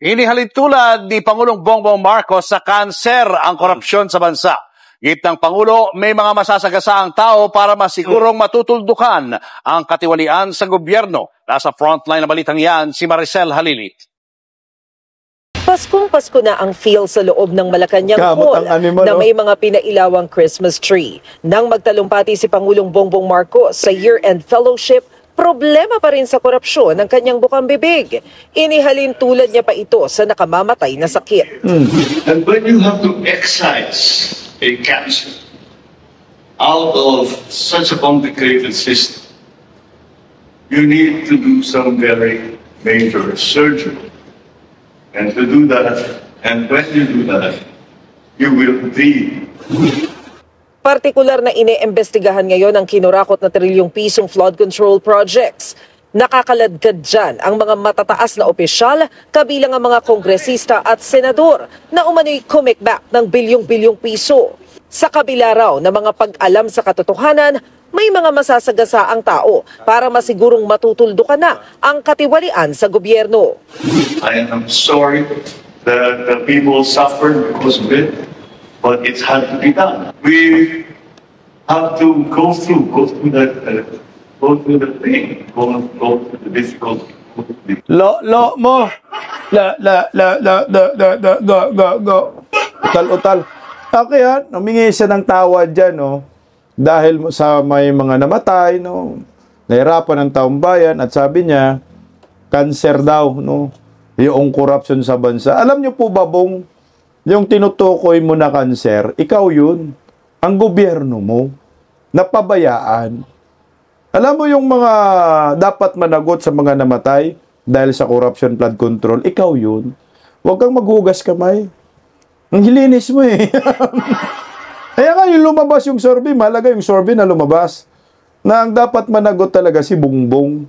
Inihalin tulad ni Pangulong Bongbong Marcos sa kanser ang korupsyon sa bansa. Git ng Pangulo, may mga masasagasaang tao para masigurong matutuldukan ang katiwalian sa gobyerno. Nasa frontline na balitang yan, si Maricel Halili. Paskong Pasko na ang feel sa loob ng Malacanang Mall na may mga pinailawang Christmas tree. Nang magtalumpati si Pangulong Bongbong Marcos sa year-end fellowship, problema pa rin sa korupsyon ang kanyang bukang bibig. Inihalin tulad niya pa ito sa nakamamatay na sakit. And when you have to excise a cancer out of such a complicated system, you need to do some very major surgery. And to do that, and when you do that, you will bleed. Partikular na iniimbestigahan ngayon ang kinurakot na trilyong pisong flood control projects. Nakakaladkad dyan ang mga matataas na opisyal, kabilang ang mga kongresista at senador na umano'y kumikback ng bilyong-bilyong piso. Sa kabila raw na mga pag-alam sa katotohanan, may mga masasagasa ang tao para masigurong matutuldukan na ang katiwalian sa gobyerno. I am sorry that the people suffered because of it, but it's had to be done. We have to go through the pain, go through the difficult. Utal. Okay humingi siya ng tawad dyan, no? Dahil sa may mga namatay, no? Nahirapan ng taong bayan at sabi niya, cancer daw, no? Yung corruption sa bansa. Alam niyo po ba, Bong, yung tinutukoy mo na cancer, ikaw yun. Ang gobyerno mo. Napabayaan. Alam mo yung mga dapat managot sa mga namatay dahil sa corruption flood control, ikaw yun. Huwag kang maghugas kamay. Ang hilinis mo eh. Kaya nga yung lumabas yung survey, mahalaga yung survey na lumabas. Na ang dapat managot talaga si Bongbong.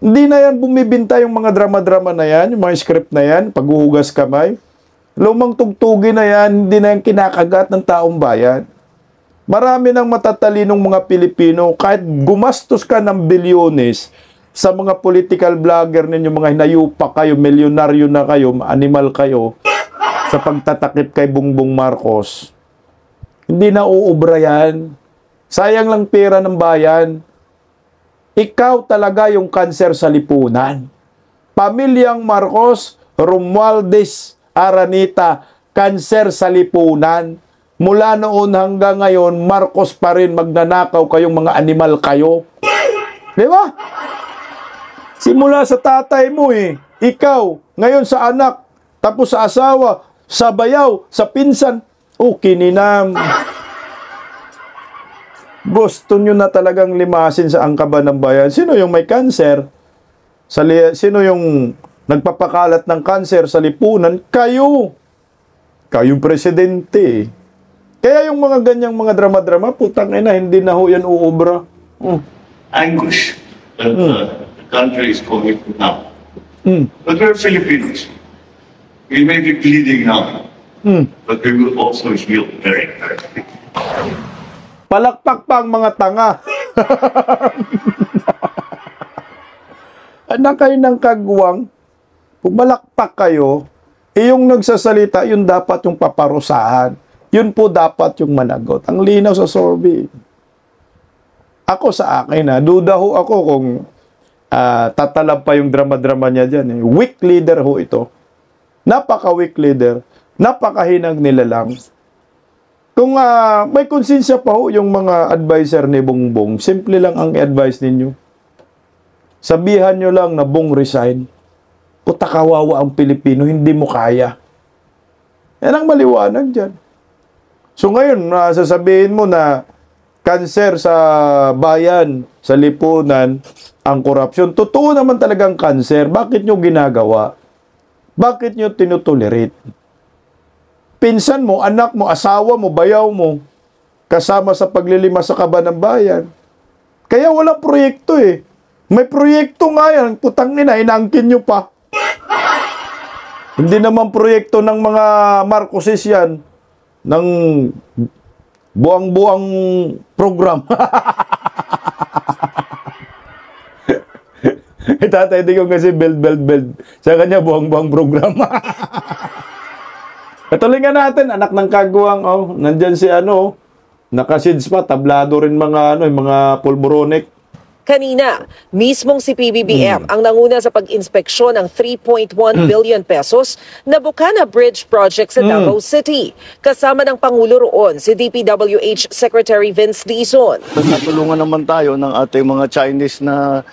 Hindi na yan bumibinta yung mga drama-drama na yan, yung mga script na yan, paghuhugas kamay. Lumang tugtugi na yan, hindi na yan kinakagat ng taong bayan. Marami ng matatalinong mga Pilipino, kahit gumastos ka ng bilyones sa mga political vlogger ninyo, mga hinayupa kayo, milyonaryo na kayo, animal kayo, sa pagtatakip kay Bongbong Marcos. Hindi na uubra yan. Sayang lang pera ng bayan. Ikaw talaga yung kanser sa lipunan. Pamilyang Marcos, Romualdez, Aranita, kanser sa lipunan. Mula noon hanggang ngayon, Marcos pa rin magnanakaw kayong mga animal kayo. Di ba? Simula sa tatay mo ikaw, ngayon sa anak, tapos sa asawa, sa bayaw, sa pinsan, kininam. Gusto nyo na talagang limasin sa angkaban ng bayan. Sino yung may cancer? Sino yung nagpapakalat ng cancer sa lipunan? Kayo. Kayong presidente. Kaya yung mga ganyang mga drama-drama, putang ina, hindi na ho yan uubra. Anguish that the country is going through now. But we're Filipinos. We may be bleeding now. But we will also heal very, very quickly. Palakpak pa ang mga tanga. Anak kayo ng kagwang, pumalakpak kayo, yung nagsasalita, yun dapat yung paparusahan. Yun po dapat yung managot. Ang linaw sa survey. Ako sa akin, duda ho ako kung tatalab pa yung drama-drama niya dyan. Weak leader ho ito. Napaka-weak leader. Napakahinang nilalang. Kung may konsensya pa ho yung mga advisor ni Bongbong, simple lang ang advice ninyo. Sabihan nyo lang na Bong resign. Puta kawawa ang Pilipino, hindi mo kaya. Yan ang maliwanag dyan. So ngayon, sasabihin mo na kanser sa bayan, sa lipunan, ang korupsyon. Totoo naman talagang kanser. Bakit nyo ginagawa? Bakit nyo tinutolerate? pinsan mo, anak mo, asawa mo, bayaw mo, kasama sa paglilima sa kaba ng bayan. Kaya walang proyekto eh. May proyekto nga yan, putang ina, inaangkin nyo pa. Hindi naman proyekto ng mga Marcoses yan, ng buang-buang program. Tatay di ko kasi build. Sa kanya buang-buang program. Patuloy nga natin, anak ng kagawang, nandyan si nakasids pa, tablado rin mga pulboronic. Kanina, mismong si PBBM ang nanguna sa pag-inspeksyon ng 3.1 billion pesos na Bukana Bridge project sa Davao City. Kasama ng Pangulo roon si DPWH Secretary Vince Dizon. Natulungan naman tayo ng ating mga Chinese na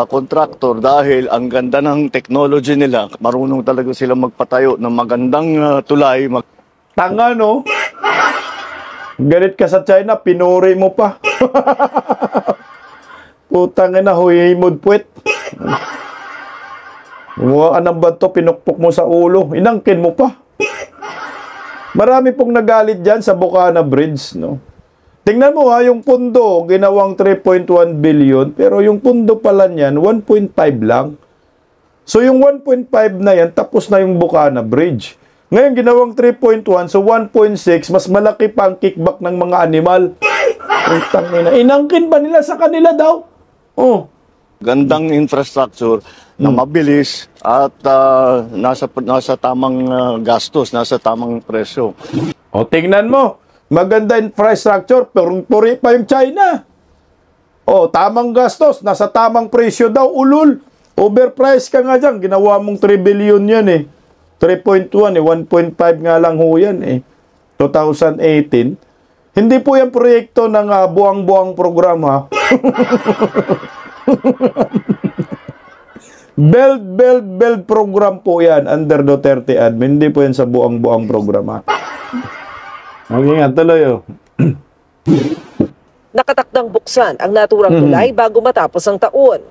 contractor dahil ang ganda ng technology nila. Marunong talaga sila magpatayo ng magandang tulay. Tanga, no? Galit ka sa China, pinuri mo pa. Putang ina, huyimod puwet. Gumawa ka ng bato, pinukpok mo sa ulo. Inangkin mo pa. Marami pong nagalit dyan sa Bukana Bridge, no? Tingnan mo yung pundo, ginawang 3.1 billion, pero yung pundo pala niyan, 1.5 lang. So yung 1.5 na yan, tapos na yung Bukana Bridge. Ngayon, ginawang 3.1, so 1.6, mas malaki pa ang kickback ng mga animal. Inangkin ba nila sa kanila daw? Gandang infrastructure na mabilis at nasa tamang gastos, nasa tamang presyo. Tingnan mo. Maganda infrastructure, pero puri pa yung China. Tamang gastos, nasa tamang presyo daw, ulul. Overpriced ka nga dyan. Ginawa mong 3 billion yan eh. 3.1 1.5 nga lang ho yan eh. 2018. Hindi po yan proyekto ng buang-buang programa. Build program po yan under Duterte admin. Hindi po yan sa buang-buang programa. Nga, tuloy Nakatakdang buksan ang naturang tulay bago matapos ang taon.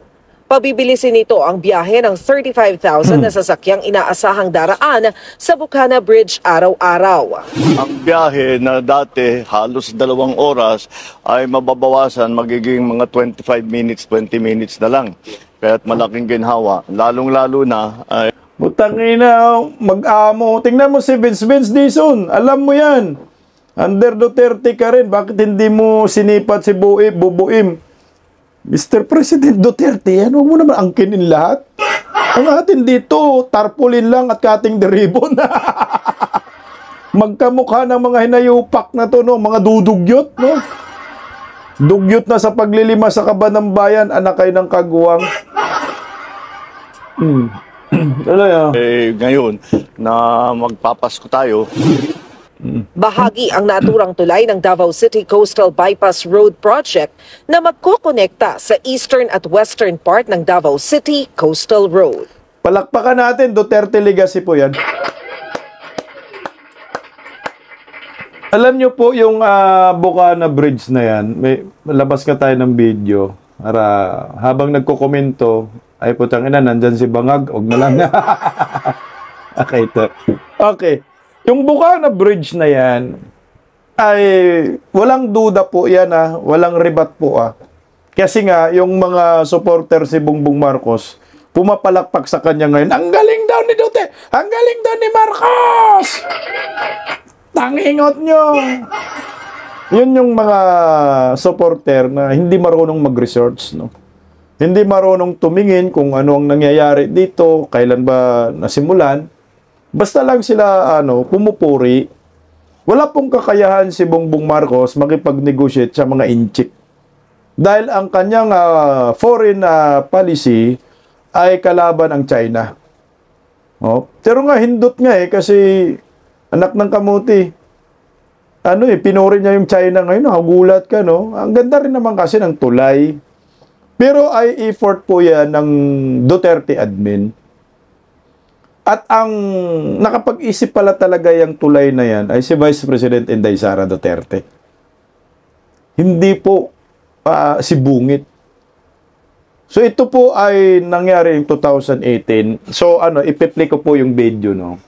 Pabibilisin nito ang biyahe ng 35,000 na sasakyang inaasahang daraan sa Bukana Bridge araw-araw. Ang biyahe na dati halos 2 oras ay mababawasan, magiging mga 25 minutes, 20 minutes na lang. Kaya't malaking ginhawa. Lalong-lalo na ay... Butangina, mag-amo. Tingnan mo si Vince Dizon. Alam mo yan. Under Duterte ka rin. Bakit hindi mo sinipat si Bubuim? Mr. President Duterte, huwag mo naman angkinin lahat. Ang atin dito, tarpaulin lang at cutting the ribbon. Magkamukha ng mga hinayupak na to, no? Mga dudugyot, no? Dugyot na sa paglilima sa kaba ng bayan, anak kayo ng kagawang. Ngayon, na magpapasko tayo, bahagi ang naturang tulay ng Davao City Coastal Bypass Road Project na magkokonekta sa eastern at western part ng Davao City Coastal Road. Palakpakan natin, Duterte legacy po yan. Alam nyo po yung Bukana Bridge na yan, may labas ka tayo ng video para habang nagkokomento, ay putang ina, nandyan si Bangag, og na lang. Okay. Yung Bukana Bridge na yan, ay walang duda po yan walang ribat po Kasi nga, yung mga supporter si Bongbong Marcos, pumapalakpak sa kanya ngayon, ang galing daw ni Duterte, ang galing daw ni Marcos! Tangingot nyo! Yun yung mga supporter na hindi marunong mag-research, no? Hindi marunong tumingin kung ano ang nangyayari dito, kailan ba nasimulan. Basta lang sila pumupuri. Wala pong kakayahan si Bongbong Marcos makipag-negotiate sa mga inchik. Dahil ang kanyang foreign policy ay kalaban ang China. Pero nga hindot nga kasi anak ng kamuti. Pinuri niya yung China ngayon. Gulat ka, no? Ang ganda rin naman kasi ng tulay. Pero ay effort po yan ng Duterte admin. At ang nakapag-isip pala talaga yung tulay na yan ay si Vice President Inday Sara Duterte. Hindi po si Bungit. So ito po ay nangyari yung 2018. So ipi-play ko po yung video, no?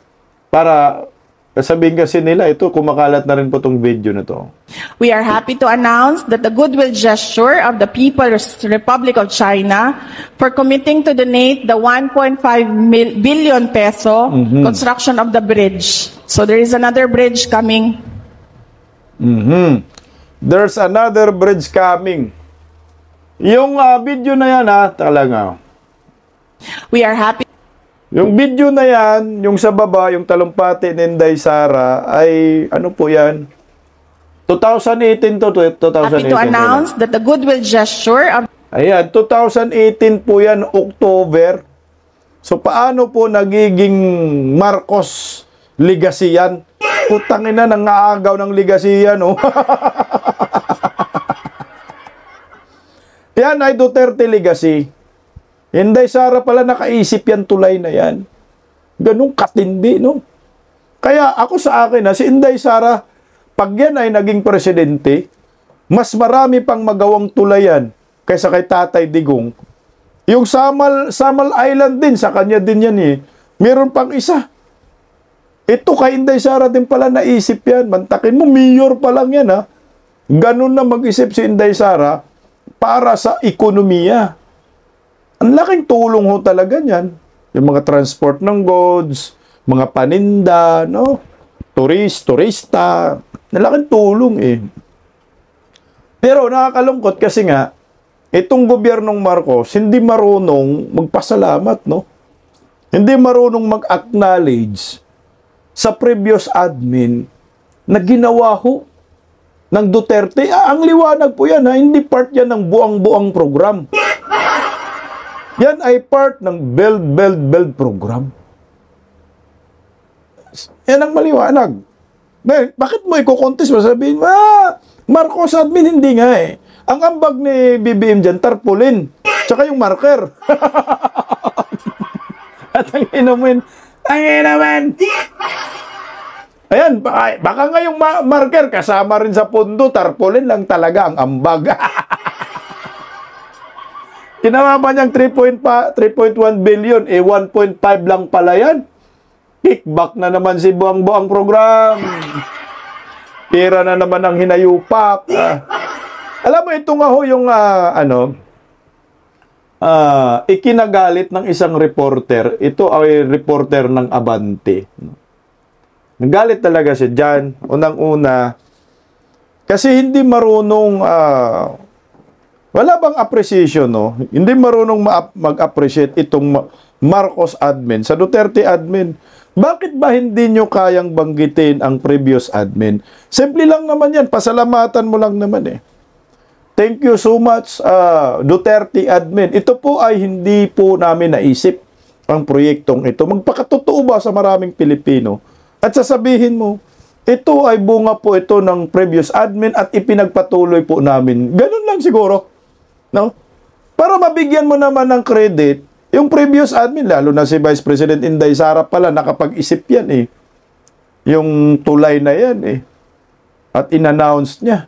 Para Sabihin kasi nila, ito, kumakalat na rin po itong video na to. We are happy to announce that the goodwill gesture of the People's Republic of China for committing to donate the 1.5 billion peso construction of the bridge. So there is another bridge coming. There's another bridge coming. Yung video na yan, talaga. We are happy. Yung video na yan, yung sa baba, yung talumpati ni Inday Sara, ay ano po yan? 2018 to 2018. Happy to announce that the goodwill gesture of... Ayan, 2018 po yan, October. So paano po nagiging Marcos legacy yan? Putang ina, nangaagaw ng legacy yan, oh. Yan ay Duterte legacy. Inday Sara pala nakaisip yan tulay na yan. Ganun katindi, no? Kaya ako sa akin, si Inday Sara, pag yan ay naging presidente, mas marami pang magawang tulay yan kaysa kay Tatay Digong. Yung Samal Island din, sa kanya din yan eh. Meron pang isa. Ito kay Inday Sara din pala naisip yan. Mantakin mo, mayor pa lang yan ha. Ganun na mag-isip si Inday Sara para sa ekonomiya. Ang laking tulong ho talaga niyan. Yung mga transport ng goods, mga paninda, no? Turista. Ang laking tulong eh. Pero nakakalungkot kasi nga, itong gobyernong Marcos, hindi marunong magpasalamat, no? Hindi marunong mag-acknowledge sa previous admin na ginawa ho ng Duterte. Ang liwanag po yan, hindi part yan ng buang-buang program. Yan ay part ng build program. Yan ang maliwanag. Bakit mo i-contest? Sabihin, Marcos admin, hindi nga eh. Ang ambag ni BBM dyan, tarpaulin. Tsaka yung marker. At ang inamin. Ayan, baka nga yung marker kasama rin sa pundo, tarpaulin lang talaga ang ambag. Ginawa pa niyang 3.1 billion, 1.5 lang pala yan. Kickback na naman si buang-buang program. Pera na naman ang hinayupak. Alam mo, ito nga ho yung, ikinagalit ng isang reporter. Ito ay reporter ng Abante. Nagalit talaga siya dyan. Unang-una, kasi hindi marunong... wala bang appreciation, no? Hindi marunong mag-appreciate itong Marcos admin sa Duterte admin. Bakit ba hindi nyo kayang banggitin ang previous admin? Simple lang naman yan. Pasalamatan mo lang naman eh. Thank you so much, Duterte admin. Ito po ay hindi po namin naisip ang proyektong ito. Magpakatotoo ba sa maraming Pilipino? At sasabihin mo, ito ay bunga po ito ng previous admin at ipinagpatuloy po namin. Ganun lang siguro. No? Para mabigyan mo naman ng credit, yung previous admin, lalo na si Vice President Inday Sara pala, nakapag-isip yan eh. Yung tulay na yan eh. At in-announce niya.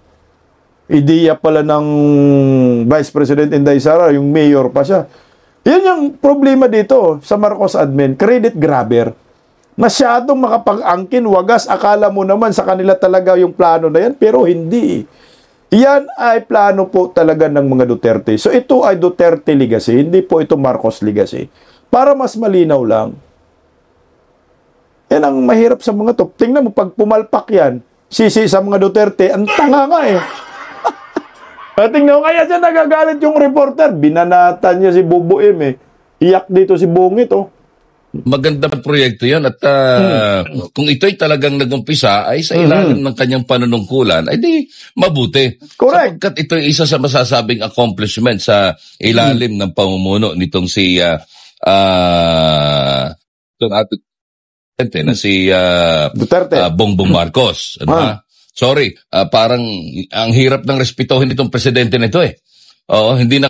Ideya pala ng Vice President Inday Sara, yung mayor pa siya. Yan yung problema dito sa Marcos admin, credit grabber. Masyadong makapag-angkin, wagas, akala mo naman sa kanila talaga yung plano na yan, pero hindi. Yan ay plano po talaga ng mga Duterte. So ito ay Duterte legacy, hindi po ito Marcos legacy. Para mas malinaw lang. Yan ang mahirap sa mga to. Tingnan mo, pag pumalpak yan, sisi sa mga Duterte, ang tanga nga eh. Tingnan mo, kaya dyan nagagalit yung reporter. Binanatan niya si Bubuim eh. Iyak dito si Bungit oh. Magandang proyekto yan at kung ito'y talagang nagumpisa ay sa ilalim ng kanyang panunungkulan ay di mabuti. Correct. Sapagkat ito'y isa sa masasabing accomplishment sa ilalim ng pamumuno nitong si Duterte. Bongbong Marcos. Ano Sorry, parang ang hirap ng respetuhin itong presidente nito eh. Oo, hindi na...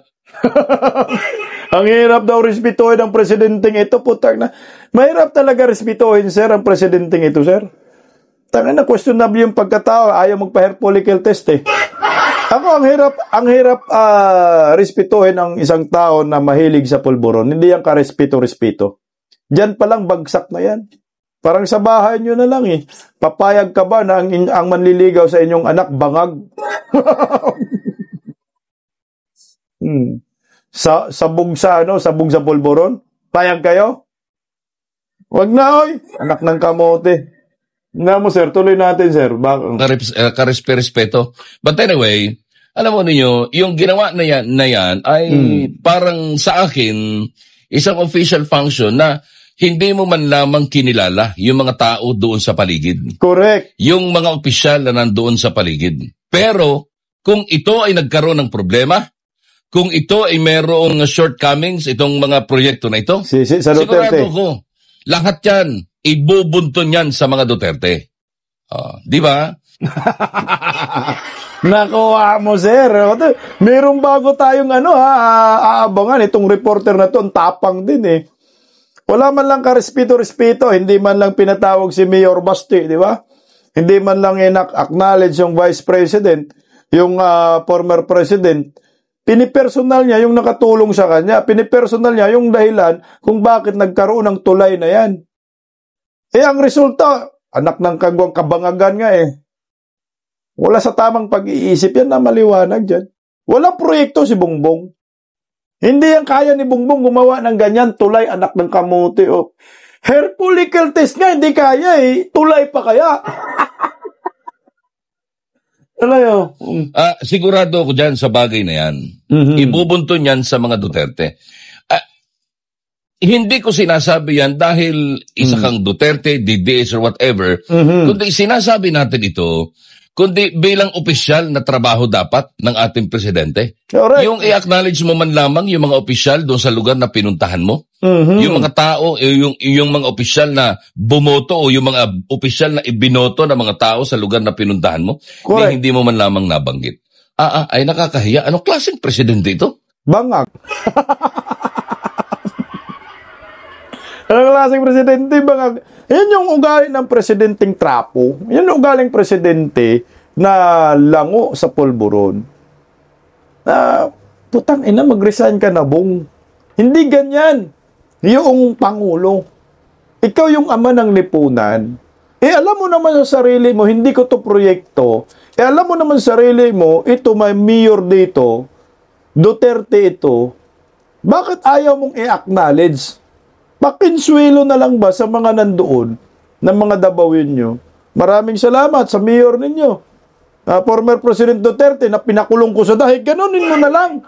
Ang hirap daw respetuhin ang presidenteng ito, putang na. Mahirap talaga respetuhin, sir, ang presidenteng ito, sir. Tangin na, questionable yung pagkatao. Ayaw magpa-hair follicle test eh. Ako, ang hirap respetuhin ang isang tao na mahilig sa pulburon. Hindi yan ka respeto. Diyan palang bagsak na yan. Parang sa bahay nyo na lang eh. Papayag ka ba na ang manliligaw sa inyong anak bangag? Sabog sa pulburon? Payag kayo? Wag na, oy. Anak ng kamote. Nga mo, sir. Tuloy natin, sir. Karespeto. But anyway, alam mo ninyo, yung ginawa na yan ay parang sa akin, isang official function na hindi mo man lamang kinilala yung mga tao doon sa paligid. Correct. Yung mga opisyal na nandoon sa paligid. Pero, kung ito ay nagkaroon ng problema, kung ito ay merong shortcomings, itong mga proyekto na ito, sigurado ko, lahat yan, ibubunton yan sa mga Duterte. Di ba? Nakuha mo, sir. Merong bago tayong aabangan. Itong reporter na to, ang tapang din eh. Wala man lang karespeto-respeto, hindi man lang pinatawag si Mayor Basti, di ba? Hindi man lang acknowledge yung Vice President, yung former President. Pinipersonal niya yung nakatulong sa kanya. Pinipersonal niya yung dahilan kung bakit nagkaroon ng tulay na yan. Ang resulta, anak ng kagwang kabangagan nga eh. Wala sa tamang pag-iisip yan na maliwanag dyan. Walang proyekto si Bongbong. Hindi yan kaya ni Bongbong gumawa ng ganyan, tulay, anak ng kamote. Hair follicle test nga, hindi kaya eh. Tulay pa kaya? Sigurado ako dyan sa bagay na yan. Ibubunton yan sa mga Duterte. Hindi ko sinasabi yan dahil isa kang Duterte, DDS or whatever, kundi sinasabi natin ito, kundi bilang opisyal na trabaho dapat ng ating presidente. Correct. Yung i-acknowledge mo man lamang yung mga opisyal doon sa lugar na pinuntahan mo. Yung mga tao, yung mga opisyal na bumoto o yung mga opisyal na ibinoto ng mga tao sa lugar na pinuntahan mo, hindi mo man lamang nabanggit. Ay nakakahiya. Anong klaseng presidente ito? Bangag. Anong klaseng presidente? Bangag. Yan yung ugali ng presidenteng trapo. Yan yung ugaling presidente na lango sa pulburon. Putang ina, mag-resign ka na, Bong. Hindi ganyan. Yung Pangulo. Ikaw yung ama ng lipunan. Alam mo naman sa sarili mo, hindi ko to proyekto. Alam mo naman sa sarili mo, ito may mayor dito, Duterte ito. Bakit ayaw mong i-acknowledge? Pakinsuelo na lang ba sa mga nandoon ng mga dabawin nyo? Maraming salamat sa mayor ninyo. Former President Duterte na pinakulong ko sa dahil, ganunin mo na lang.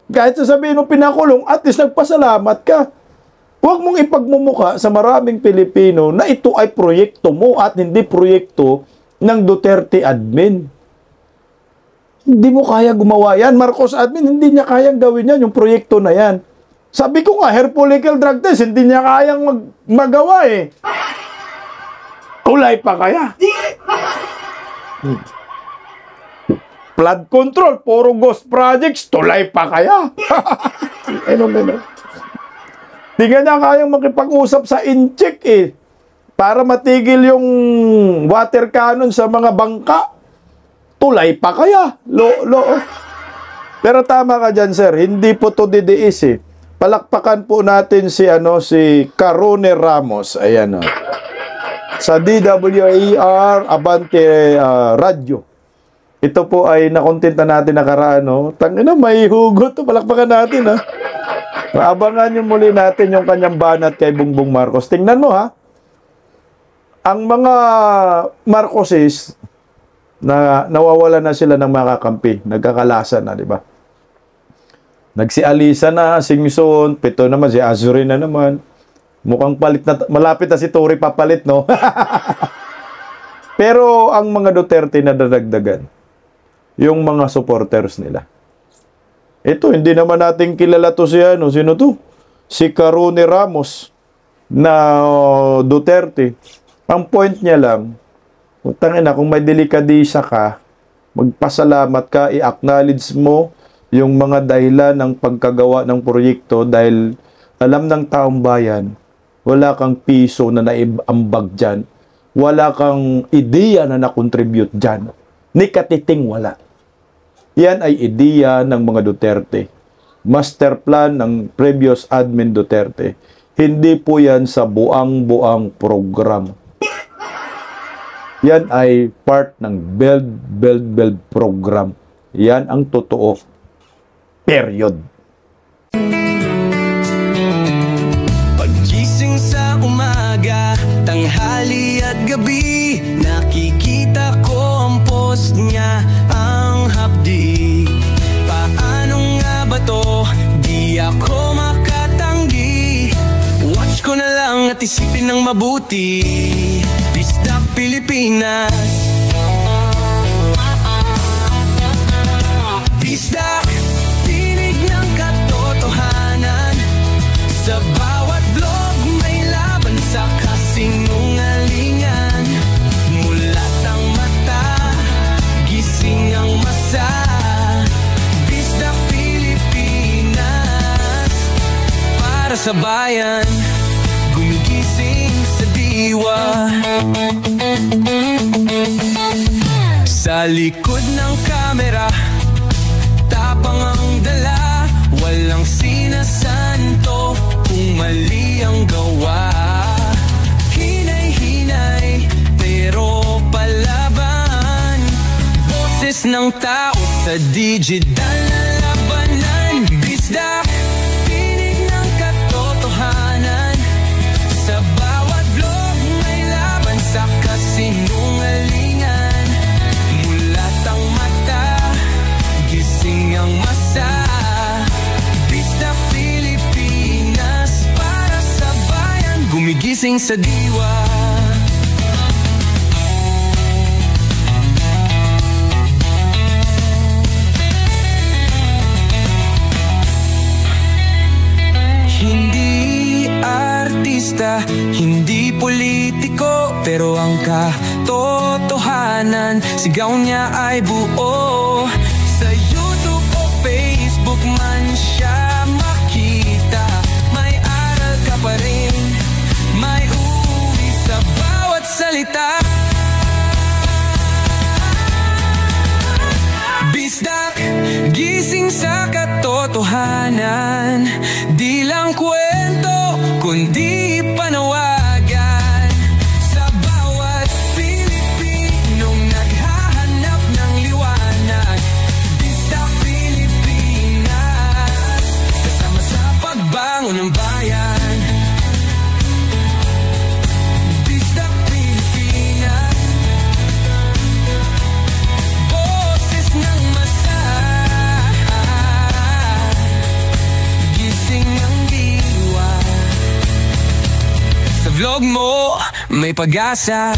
Kahit sasabihin mo pinakulong, at least nagpasalamat ka. Huwag mong ipagmumuka sa maraming Pilipino na ito ay proyekto mo at hindi proyekto ng Duterte admin. Hindi mo kaya gumawa yan. Marcos admin, hindi niya kayang gawin yan, yung proyekto na yan. Sabi ko nga, hair follicle drug test, hindi niya kayang magawa eh. Kulay pa kaya? Flood control, puro ghost projects, tulay pa kaya? Di nga niya kayang makipag-usap sa incheck eh. Para matigil yung water cannon sa mga bangka. Tulay pa kaya? Pero tama ka dyan, sir. Hindi po to didiis eh. Palakpakan po natin si Carone Ramos. Ayan o. Sa DWAR Abante Radio. Ito po ay nakontenta natin nakaraan, no? Tangina, may hugot to. Palakpakan natin, ha? Abangan nyo muli natin yung kanyang banat kay Bongbong Marcos. Tingnan mo, ha? Ang mga Marcoses, nawawala na sila ng mga kakampi. Nagkakalasan na, di ba? Nagsialisa na, Singson, Pito naman, si Azurin na naman. Mukhang palit na, malapit na si Tory papalit, no? Pero ang mga Duterte na dadagdagan, yung mga supporters nila. Ito, hindi naman natin kilala to si sino to? Si Carone Ramos na Duterte. Ang point niya lang, tangina, kung may delikadisa ka, magpasalamat ka, i-acknowledge mo yung mga dahilan ng pagkagawa ng proyekto dahil alam ng taong bayan, wala kang piso na naiambag dyan. Wala kang ideya na nakontribute dyan. Ni katiting wala. Yan ay ideya ng mga Duterte. Master plan ng previous admin Duterte. Hindi po yan sa buang-buang program. Yan ay part ng build program. Yan ang totoo. Period. Paggising sa umaga, tanghali at gabi, nakikita ko ang post niya, ang hapdi. Paano nga ba to? Di ako makatanggi. Watch ko na lang at isipin ng mabuti. Bisdak Pilipinas. Bisdak, tinig ng katotohanan. Sa bawat vlog may laban sa kasinungalingan. Mulat ang mata, gising ang masa. Bisdak Pilipinas, para sa bayan, gumigising sa diwa. Sa likod ng kamera, tapang ang dala, walang sinasanto kung mali ang gawa. Hinay-hinay, pero palaban. Boses ng tao sa digital na labanan. Bisdak, tinig ng katotohanan. Sa bawat vlog may laban sa kasinungalingan. Mulat ang mata, gising ang masa. Bisdak Pilipinas, para sa bayan, gumigising sa diwa. Hindi artista, hindi politiko, pero ang katotohanan, sigaw niya ay buo. Sa YouTube o Facebook man siya makita, may aral ka pa rin, may uwi sa bawat salita. Bisdak, gising sa katotohanan, di lang kwento, kundi panawagan. Sa bawat Pilipinong naghahanap ng liwanag. Bisdak Pilipinas, kasama sa pagbangon ng bayan. Bisdak Pilipinas, boses ng masa, gising ang diwa. Sa vlog mo, may pag-asa.